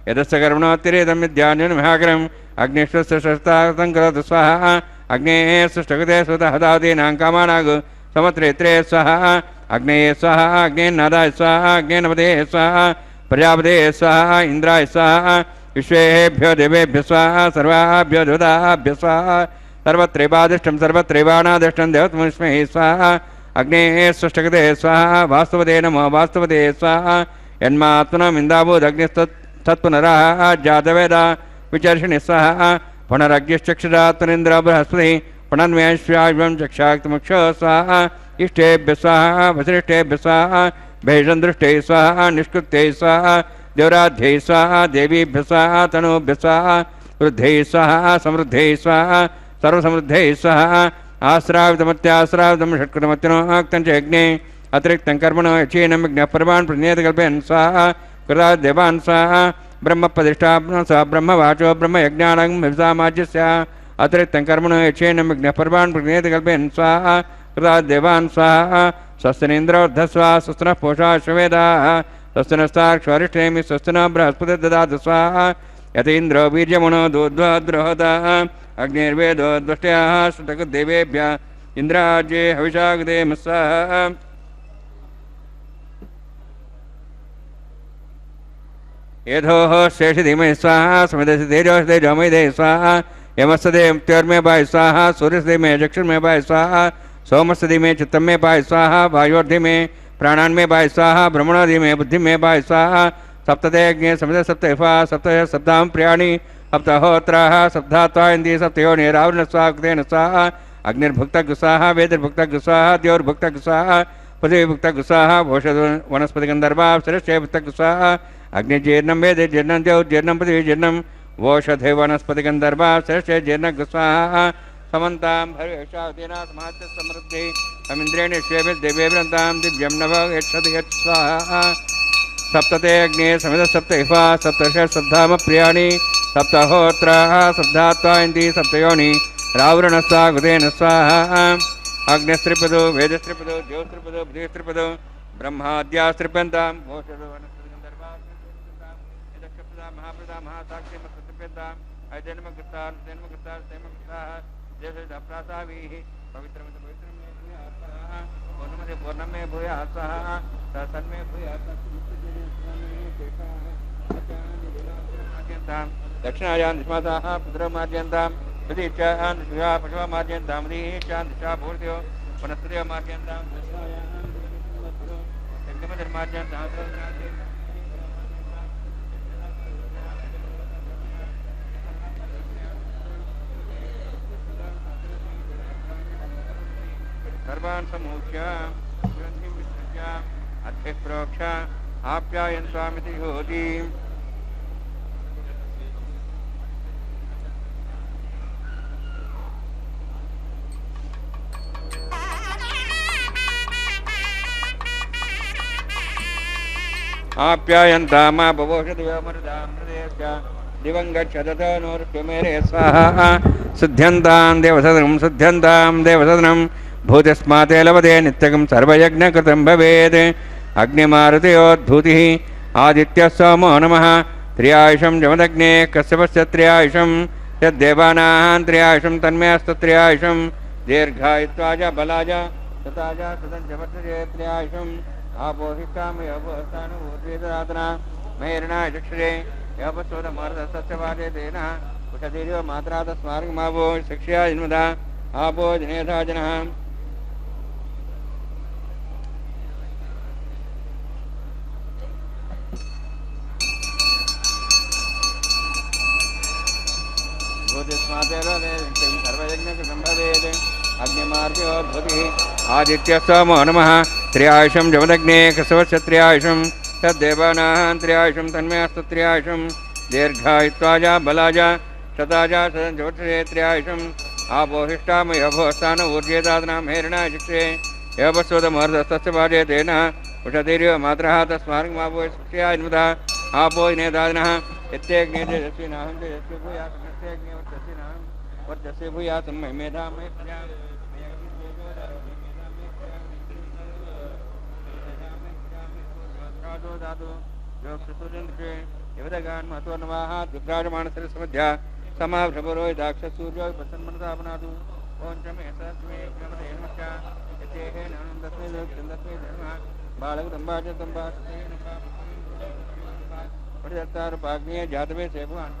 यदस्य कर्मणोत्तिरेदं विद्यान्यनुमहाकरम् अग्निश्वस्य शस्तार्थं करोतु स्वाहा अग्नेः सृष्टगते स्वतः दादीनां कामानाग समत्रेत्रे स्वाहा अग्नेये स्वाहा अग्नेन्नादाय स्वाहा अग्नेनपदे स्वाहा प्रजापते स्वाहा इंद्राय स्वाहा विश्वेभ्यो देवेभ्यो स्वाहा सर्वाभ्यो देवताभ्यो स्वाहा सर्वत्रैवादिष्टं सर्वत्रैवानादिष्टं देवतमस्मै स्वाहा अग्नेः सृष्टगते स्वाहा वास्तवते नमो वास्तवते स्वाहा यन्मात्मनम् इन्दाबोधग्निस्तत्पुनराः जातवेदा विचर्षिणि स्वाहा पुनरग्निश्चक्षुरात्मनिन्द्र बृहस्पति पुनर्मेश्वायुं चक्षाक्तमुक्षो स्वाहा इष्टेभ्य स्वाहा वसिष्ठेभ्य स्वाहा भैषन्दृष्टे स्वाहा निष्कृत्यै स्वाहा देवराध्यै स्वाहा देवीभ्य स्वाहा तनूभ्य स्वाहा वृद्धै स्वाहा समृद्धै स्वाहा सर्वसमृद्धै स्वाहा आश्रावितमत्याश्रावितं षट्कृतमत्यनोक्तं च यज्ञे अतिरिक्तं कर्मणो यचीनं यज्ञपरमान् प्रण्येतकल्पयन् स्वाहा कृता देवान् स्वाहा ब्रह्मप्रतिष्ठापनं स ब्रह्मवाचो ब्रह्मयज्ञानं विसामाज्यस्य अतिरिक्तं कर्मणो यचीनं यज्ञपरमान् प्रण्येतकल्पयन् स्वाहा कृता देवान् स्वाहा स्वस्तिनेन्द्रोर्धस्वा स्वस्तिनः पूषा श्वेदाः स्वस्तिनस्ताक्षरिष्ठेमि स्वस्तिनः बृहस्पति ददातु स्वाहा यतीन्द्रो वीर्यमनो दोद्वाद्रोहतः अग्निर्वेदो द्वष्ट्याः श्रुतकृदेवेभ्यः इन्द्राज्ये हविषागते स्वाहा यथोः शेषधीमहि स्वाहा समिदस्य तेजोः तेजोमयि स्वाहा यमस्य देवत्योर्मे पाहि स्वाहा सूर्यस्य धीमहि चक्षुर्मे पाहि स्वाहा सोमस्य धीमहि चित्तं मे पाहि स्वाहा वायोर्धीमहि प्राणान् मे पाहि स्वाहा ब्रह्मणो धीमहि बुद्धिं मे पाहि स्वाहा सप्तते अग्ने समिदः सप्तैफा सप्तः सप्तां प्रियाणि सप्तहोत्राः सप्तात्वा इन्द्रिय सप्तयोनिरावृण स्वाहा कृतेन स्वाहा अग्निर्भुक्तः स्वाहा वेदिर्भुक्तः स्वाहा द्योर्भुक्तः स्वाहा पृथिवीभुक्तः स्वाहा ओषध वनस्पतिगन्धर्वाः श्रेष्ठे भुक्तः स्वाहा अग्निजीर्णं वेदिर्जीर्णं द्यौर्जीर्णं पृथिवीजीर्णं ओषधे वनस्पतिगन्धर्वाः श्रेष्ठे जीर्णः स्वाहा समन्तां भर्यशावतीना समाज समृद्धि समिन्द्रेण देवेभ्यन्तां दिव्यं नभ यच्छति यत्स्वाहा सप्तते अग्ने समित सप्तहिपा सप्तश सप्ताम प्रियाणि सप्तहोत्राः सप्तात्वायन्ति सप्तयोनि रावृणस्वा गुदेन स्वाहा अग्निस्त्रिपदो वेदस्त्रिपदो ज्योस्त्रिपदो बुधिस्त्रिपदो ब्रह्माद्यास्त्रिप्यन्तां भोषदो वनस्पतिगन्धर्वाः महाप्रदा महासाक्षी मत्स्यप्यन्ताम् अजन्मकृताः देशप्रासावीः पवित्रमित पवित्रं पूर्णमे भूयाः स्वाहा तन्मे भूयाः दक्षिणायां दिश्माताः पुत्रो मार्जयन्तां प्रतीक्षां दिशा पशवः मार्जयन्तां दीक्षां दिशा भूर्त्यो वनस्पतयो मार्जयन्तां यज्ञमतिर्मार्जयन्तां सर्वान् समूह्य ग्रन्थिं विसृज्य अद्भिः प्रोक्ष आप्यायन्त्वामिति होति आप्यायन्तामा बवोषदिवमरुदां हृदयस्य दिवं गच्छदत नोर्ष्वमेरे स्वाहा शुद्ध्यन्तां देवसदनं भूतिस्माते लभते नित्यकं सर्वयज्ञकृतं भवेत् अग्निमारुतयोद्भूतिः आदित्यः सोमो नमः त्र्यायुषं जमदग्ने कश्यपस्य त्र्यायुषं यद्देवानां त्र्यायुषं तन्मेऽस्तु त्र्यायुषं दीर्घायुत्वाज बलाज तथाज सदञ्जवर्तते त्र्यायुषम् आपोहिष्ठामयोपस्थानूर्वेदराधना महेरणाय चक्षुरे योपस्वदमार्दसत्यवादे तेन कुशधीर्यो मात्रा तस्मार्गमावो शिक्षया जन्मदा आपो जनेधा जनः अग्निमार्गोद्भुतिः आदित्यः सोमो नमः त्र्यायुषं जमदग्ने कसवस्य त्र्यायुषं तद्देवानां त्र्यायुषं तन्मेऽस्तु त्र्यायुषं दीर्घायुत्वाजा बलाजा शताजा सदञ्जवर्तते त्र्यायुषम् आपोहिष्ठामयोभवस्थान ऊर्जेदादनां हेरणाय शिक्षे योपस्वदमर्दस्तस्य पादे तेन उषधीर्यो मात्रः तस्मार्गमापो शिक्षया जन्मदा आपो नेदादिनः यत्यग्ने तेजस्विनाहं तेजस्वी भूयात् नत्यग्ने वर्चस्वी भूयात् मयि मेधा मयि प्रजा योगगान् महतो नवाः दुर्गाजमानसरस्मध्या समाभ्रभरो दाक्षसूर्यो प्रसन्मनतापनादु ओं च मे सत्मे क्रमते नमश्च यतेः नानं दस्मै दस्मै धर्मः बालकदम्बा च दम्बा परिदत्तारूपाग्नेय जातवे सेभवान्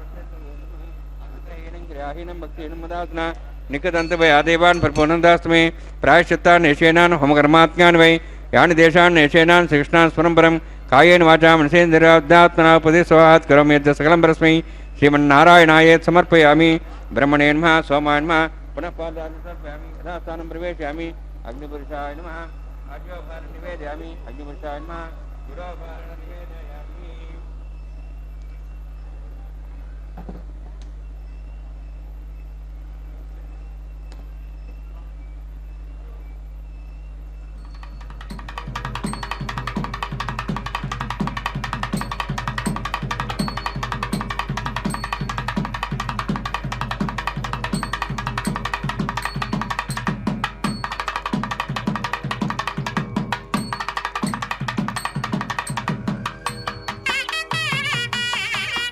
प्रत्येनं ग्राहीनं भक्तिनं मदासना निकदन्तवयादेवान् परिपूर्णं दास्तमे प्रायश्चित्तान् निशेनान् होमकर्मात्म्यान् वै यानि देशान् निशेनान् श्रीकृष्णान् स्मरं परं कायेन वाचा मनसेन्द्रियाध्यात्मना उपदेशवात् करोमि यद् सकलं परस्मै श्रीमन्नारायणाय समर्पयामि ब्रह्मणे नमः सोमाय नमः पुनः पादानि समर्पयामि यथास्थानं प्रवेशयामि अग्निपुरुषाय नमः आज्योपहारं निवेदयामि अग्निपुरुषाय नमः गुरोपहारं निवेदयामि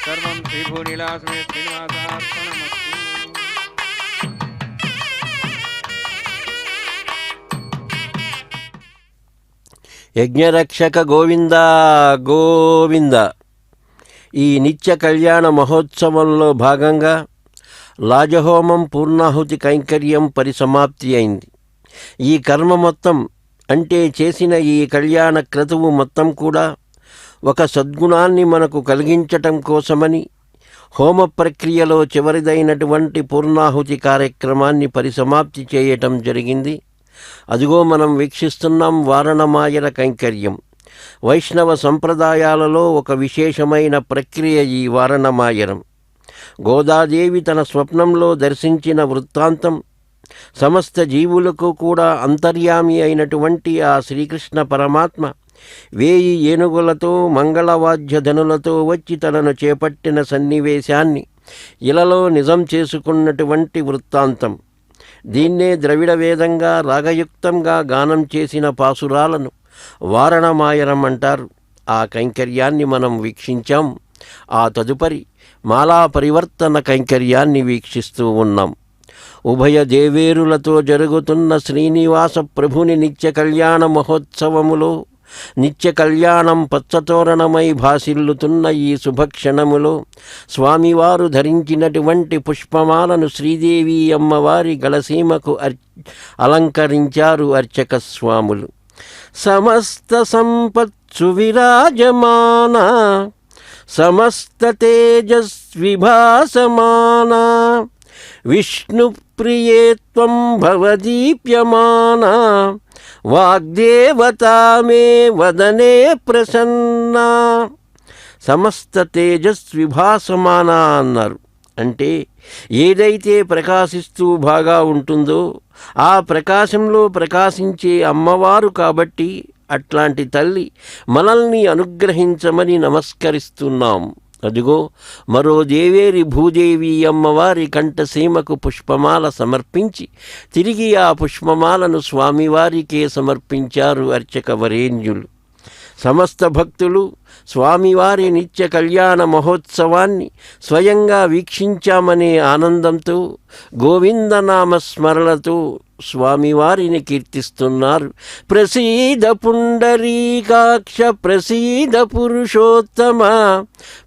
सर्वं श्रीभूनीलासमे श्रीनिवासार्पणमस्तु। యజ్ఞరక్షక గోవింద గోవింద. ఈ నిత్య కళ్యాణ మహోత్సవంలో భాగంగా లాజహోమం పూర్ణాహుతి కైంకర్యం పరిసమాప్తి అయింది. ఈ కర్మ మొత్తం అంటే చేసిన ఈ కళ్యాణ క్రతువు మొత్తం కూడా ఒక సద్గుణాన్ని మనకు కలిగించటం కోసమని హోమ ప్రక్రియలో చివరిదైనటువంటి పూర్ణాహుతి కార్యక్రమాన్ని పరిసమాప్తి చేయటం జరిగింది. అదిగో మనం వీక్షిస్తున్నాం వారణమాయన కైంకర్యం. వైష్ణవ సంప్రదాయాలలో ఒక విశేషమైన ప్రక్రియ ఈ వారణమాయనం. గోదాదేవి తన స్వప్నంలో దర్శించిన వృత్తాంతం సమస్త జీవులకు కూడా అంతర్యామి అయినటువంటి ఆ శ్రీకృష్ణ పరమాత్మ 1000 ఏనుగులతో మంగళవాద్యధనులతో వచ్చి తనను చేపట్టిన సన్నివేశాన్ని ఇలలో నిజం చేసుకున్నటువంటి వృత్తాంతం. దీన్నే ద్రవిడ వేదంగా రాగయుక్తంగా గానం చేసిన పాసురాలను వారణమాయనం అంటారు. ఆ కైంకర్యాన్ని మనం వీక్షించాం. ఆ తదుపరి మాలా పరివర్తన కైంకర్యాన్ని వీక్షిస్తూ ఉన్నాం. ఉభయ దేవేరులతో జరుగుతున్న శ్రీనివాస ప్రభుని నిత్య కళ్యాణ మహోత్సవములో నిత్య కళ్యాణం పచ్చతోరణమై భాసిల్లుతున్న ఈ శుభక్షణములో స్వామివారు ధరించినటువంటి పుష్పమాలను శ్రీదేవి అమ్మవారి గళసీమకు అలంకరించారు అర్చక స్వాములు. సమస్త సంపత్సు విరాజమాన సమస్త తేజస్విభాసమాన విష్ణుప్రియే త్వం భవదీప్యమాన వాగ్దేవతా మే వదనే ప్రసన్నా. సమస్త తేజస్విభాసమాన అన్నారు. అంటే ఏదైతే ప్రకాశిస్తూ బాగా ఉంటుందో ఆ ప్రకాశంలో ప్రకాశించే అమ్మవారు కాబట్టి అట్లాంటి తల్లి మనల్ని అనుగ్రహించమని నమస్కరిస్తున్నాం. అదిగో మరో దేవేరి భూదేవి అమ్మవారి కంఠసీమకు పుష్పమాల సమర్పించి తిరిగి ఆ పుష్పమాలను స్వామివారికే సమర్పించారు అర్చక వరేణ్యులు. సమస్త భక్తులు స్వామివారి నిత్య కళ్యాణ మహోత్సవాన్ని స్వయంగా వీక్షించామనే ఆనందంతో గోవిందనామస్మరణతో స్వామివారిని కీర్తిస్తున్నారు. ప్రసీద పుండరీకాక్ష ప్రసీద పురుషోత్తమ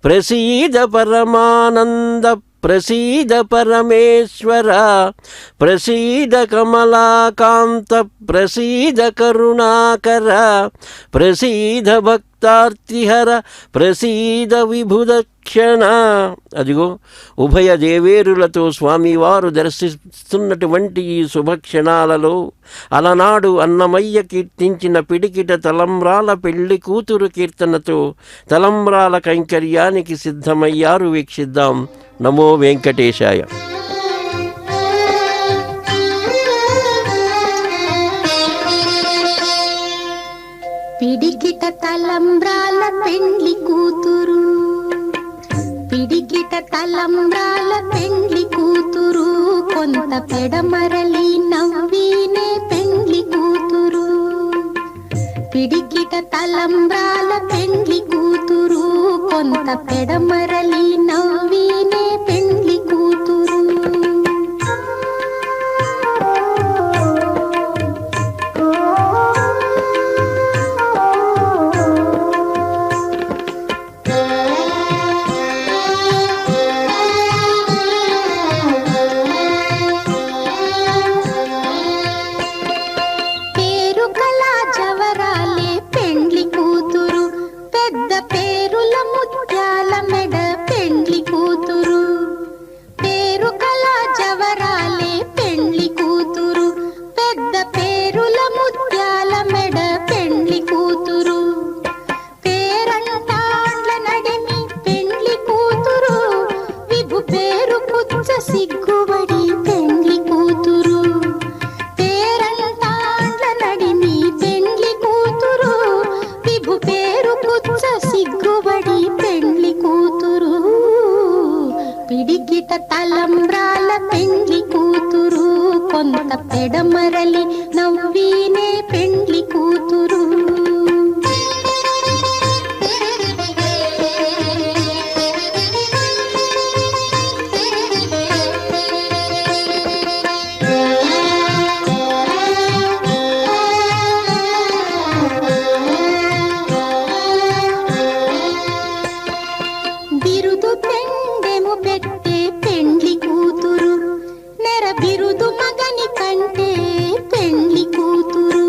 ప్రసీద పరమానంద ప్రసీద పరమేశ్వర ప్రసీద కమలాకాంత ప్రసీద కరుణాకర ప్రసీద భక్తార్తిహర ప్రసీద విభుదక్షణ. అదిగో ఉభయ దేవేరులతో స్వామివారు దర్శిస్తున్నటువంటి ఈ శుభక్షణాలలో అలనాడు అన్నమయ్య కీర్తించిన పిడికిట తలంబ్రాల పెళ్లి కూతురు కీర్తనతో తలంబ్రాల కైంకర్యానికి సిద్ధమయ్యారు. వీక్షిద్దాం. నమో వెంకటేశాయ. పిడికిట తలంబ్రాల పెండ్లి కూతురు పిడికిట తలంబ్రాల పెండ్లి కూతురు కొంత పెడమరలి నవ్వినే పెండ్లి కూతురు పిడికిట తలంబ్రాల పెండ్లి కూతురు కొంత పెడమరలి నవ్వినే పెండ్లి కూతురు సిగ్గుబడి పెండ్లి కూతురు పేరంటాండ్ల నడిమి పెండ్లి కూతురు విభు పేరు పుచ్చ సిగ్గుబడి పెండ్లి కూతురు పిడికిట తలంబ్రాల పెండ్లి కూతురు కొంత పెడమరలి నవ్వినే పెండ్లి కూతురు బిరుదు మగని కంటే పెండ్లి కూతురు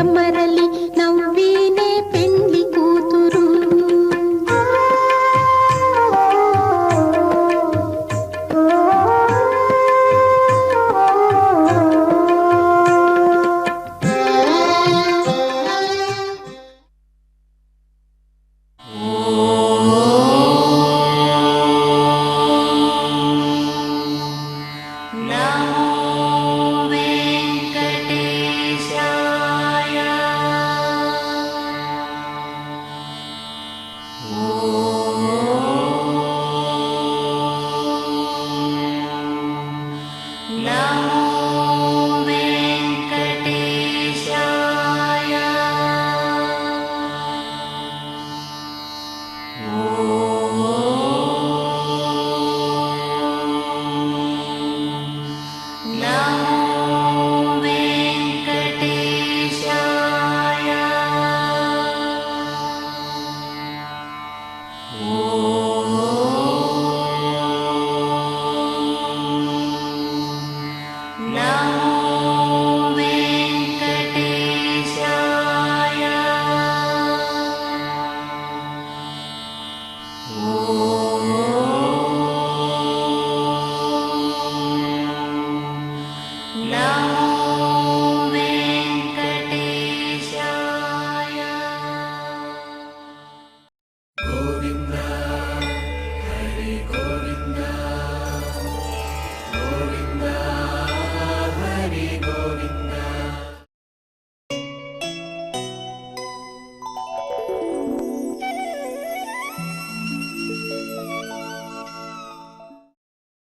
పెడమరలి నవ్వీనే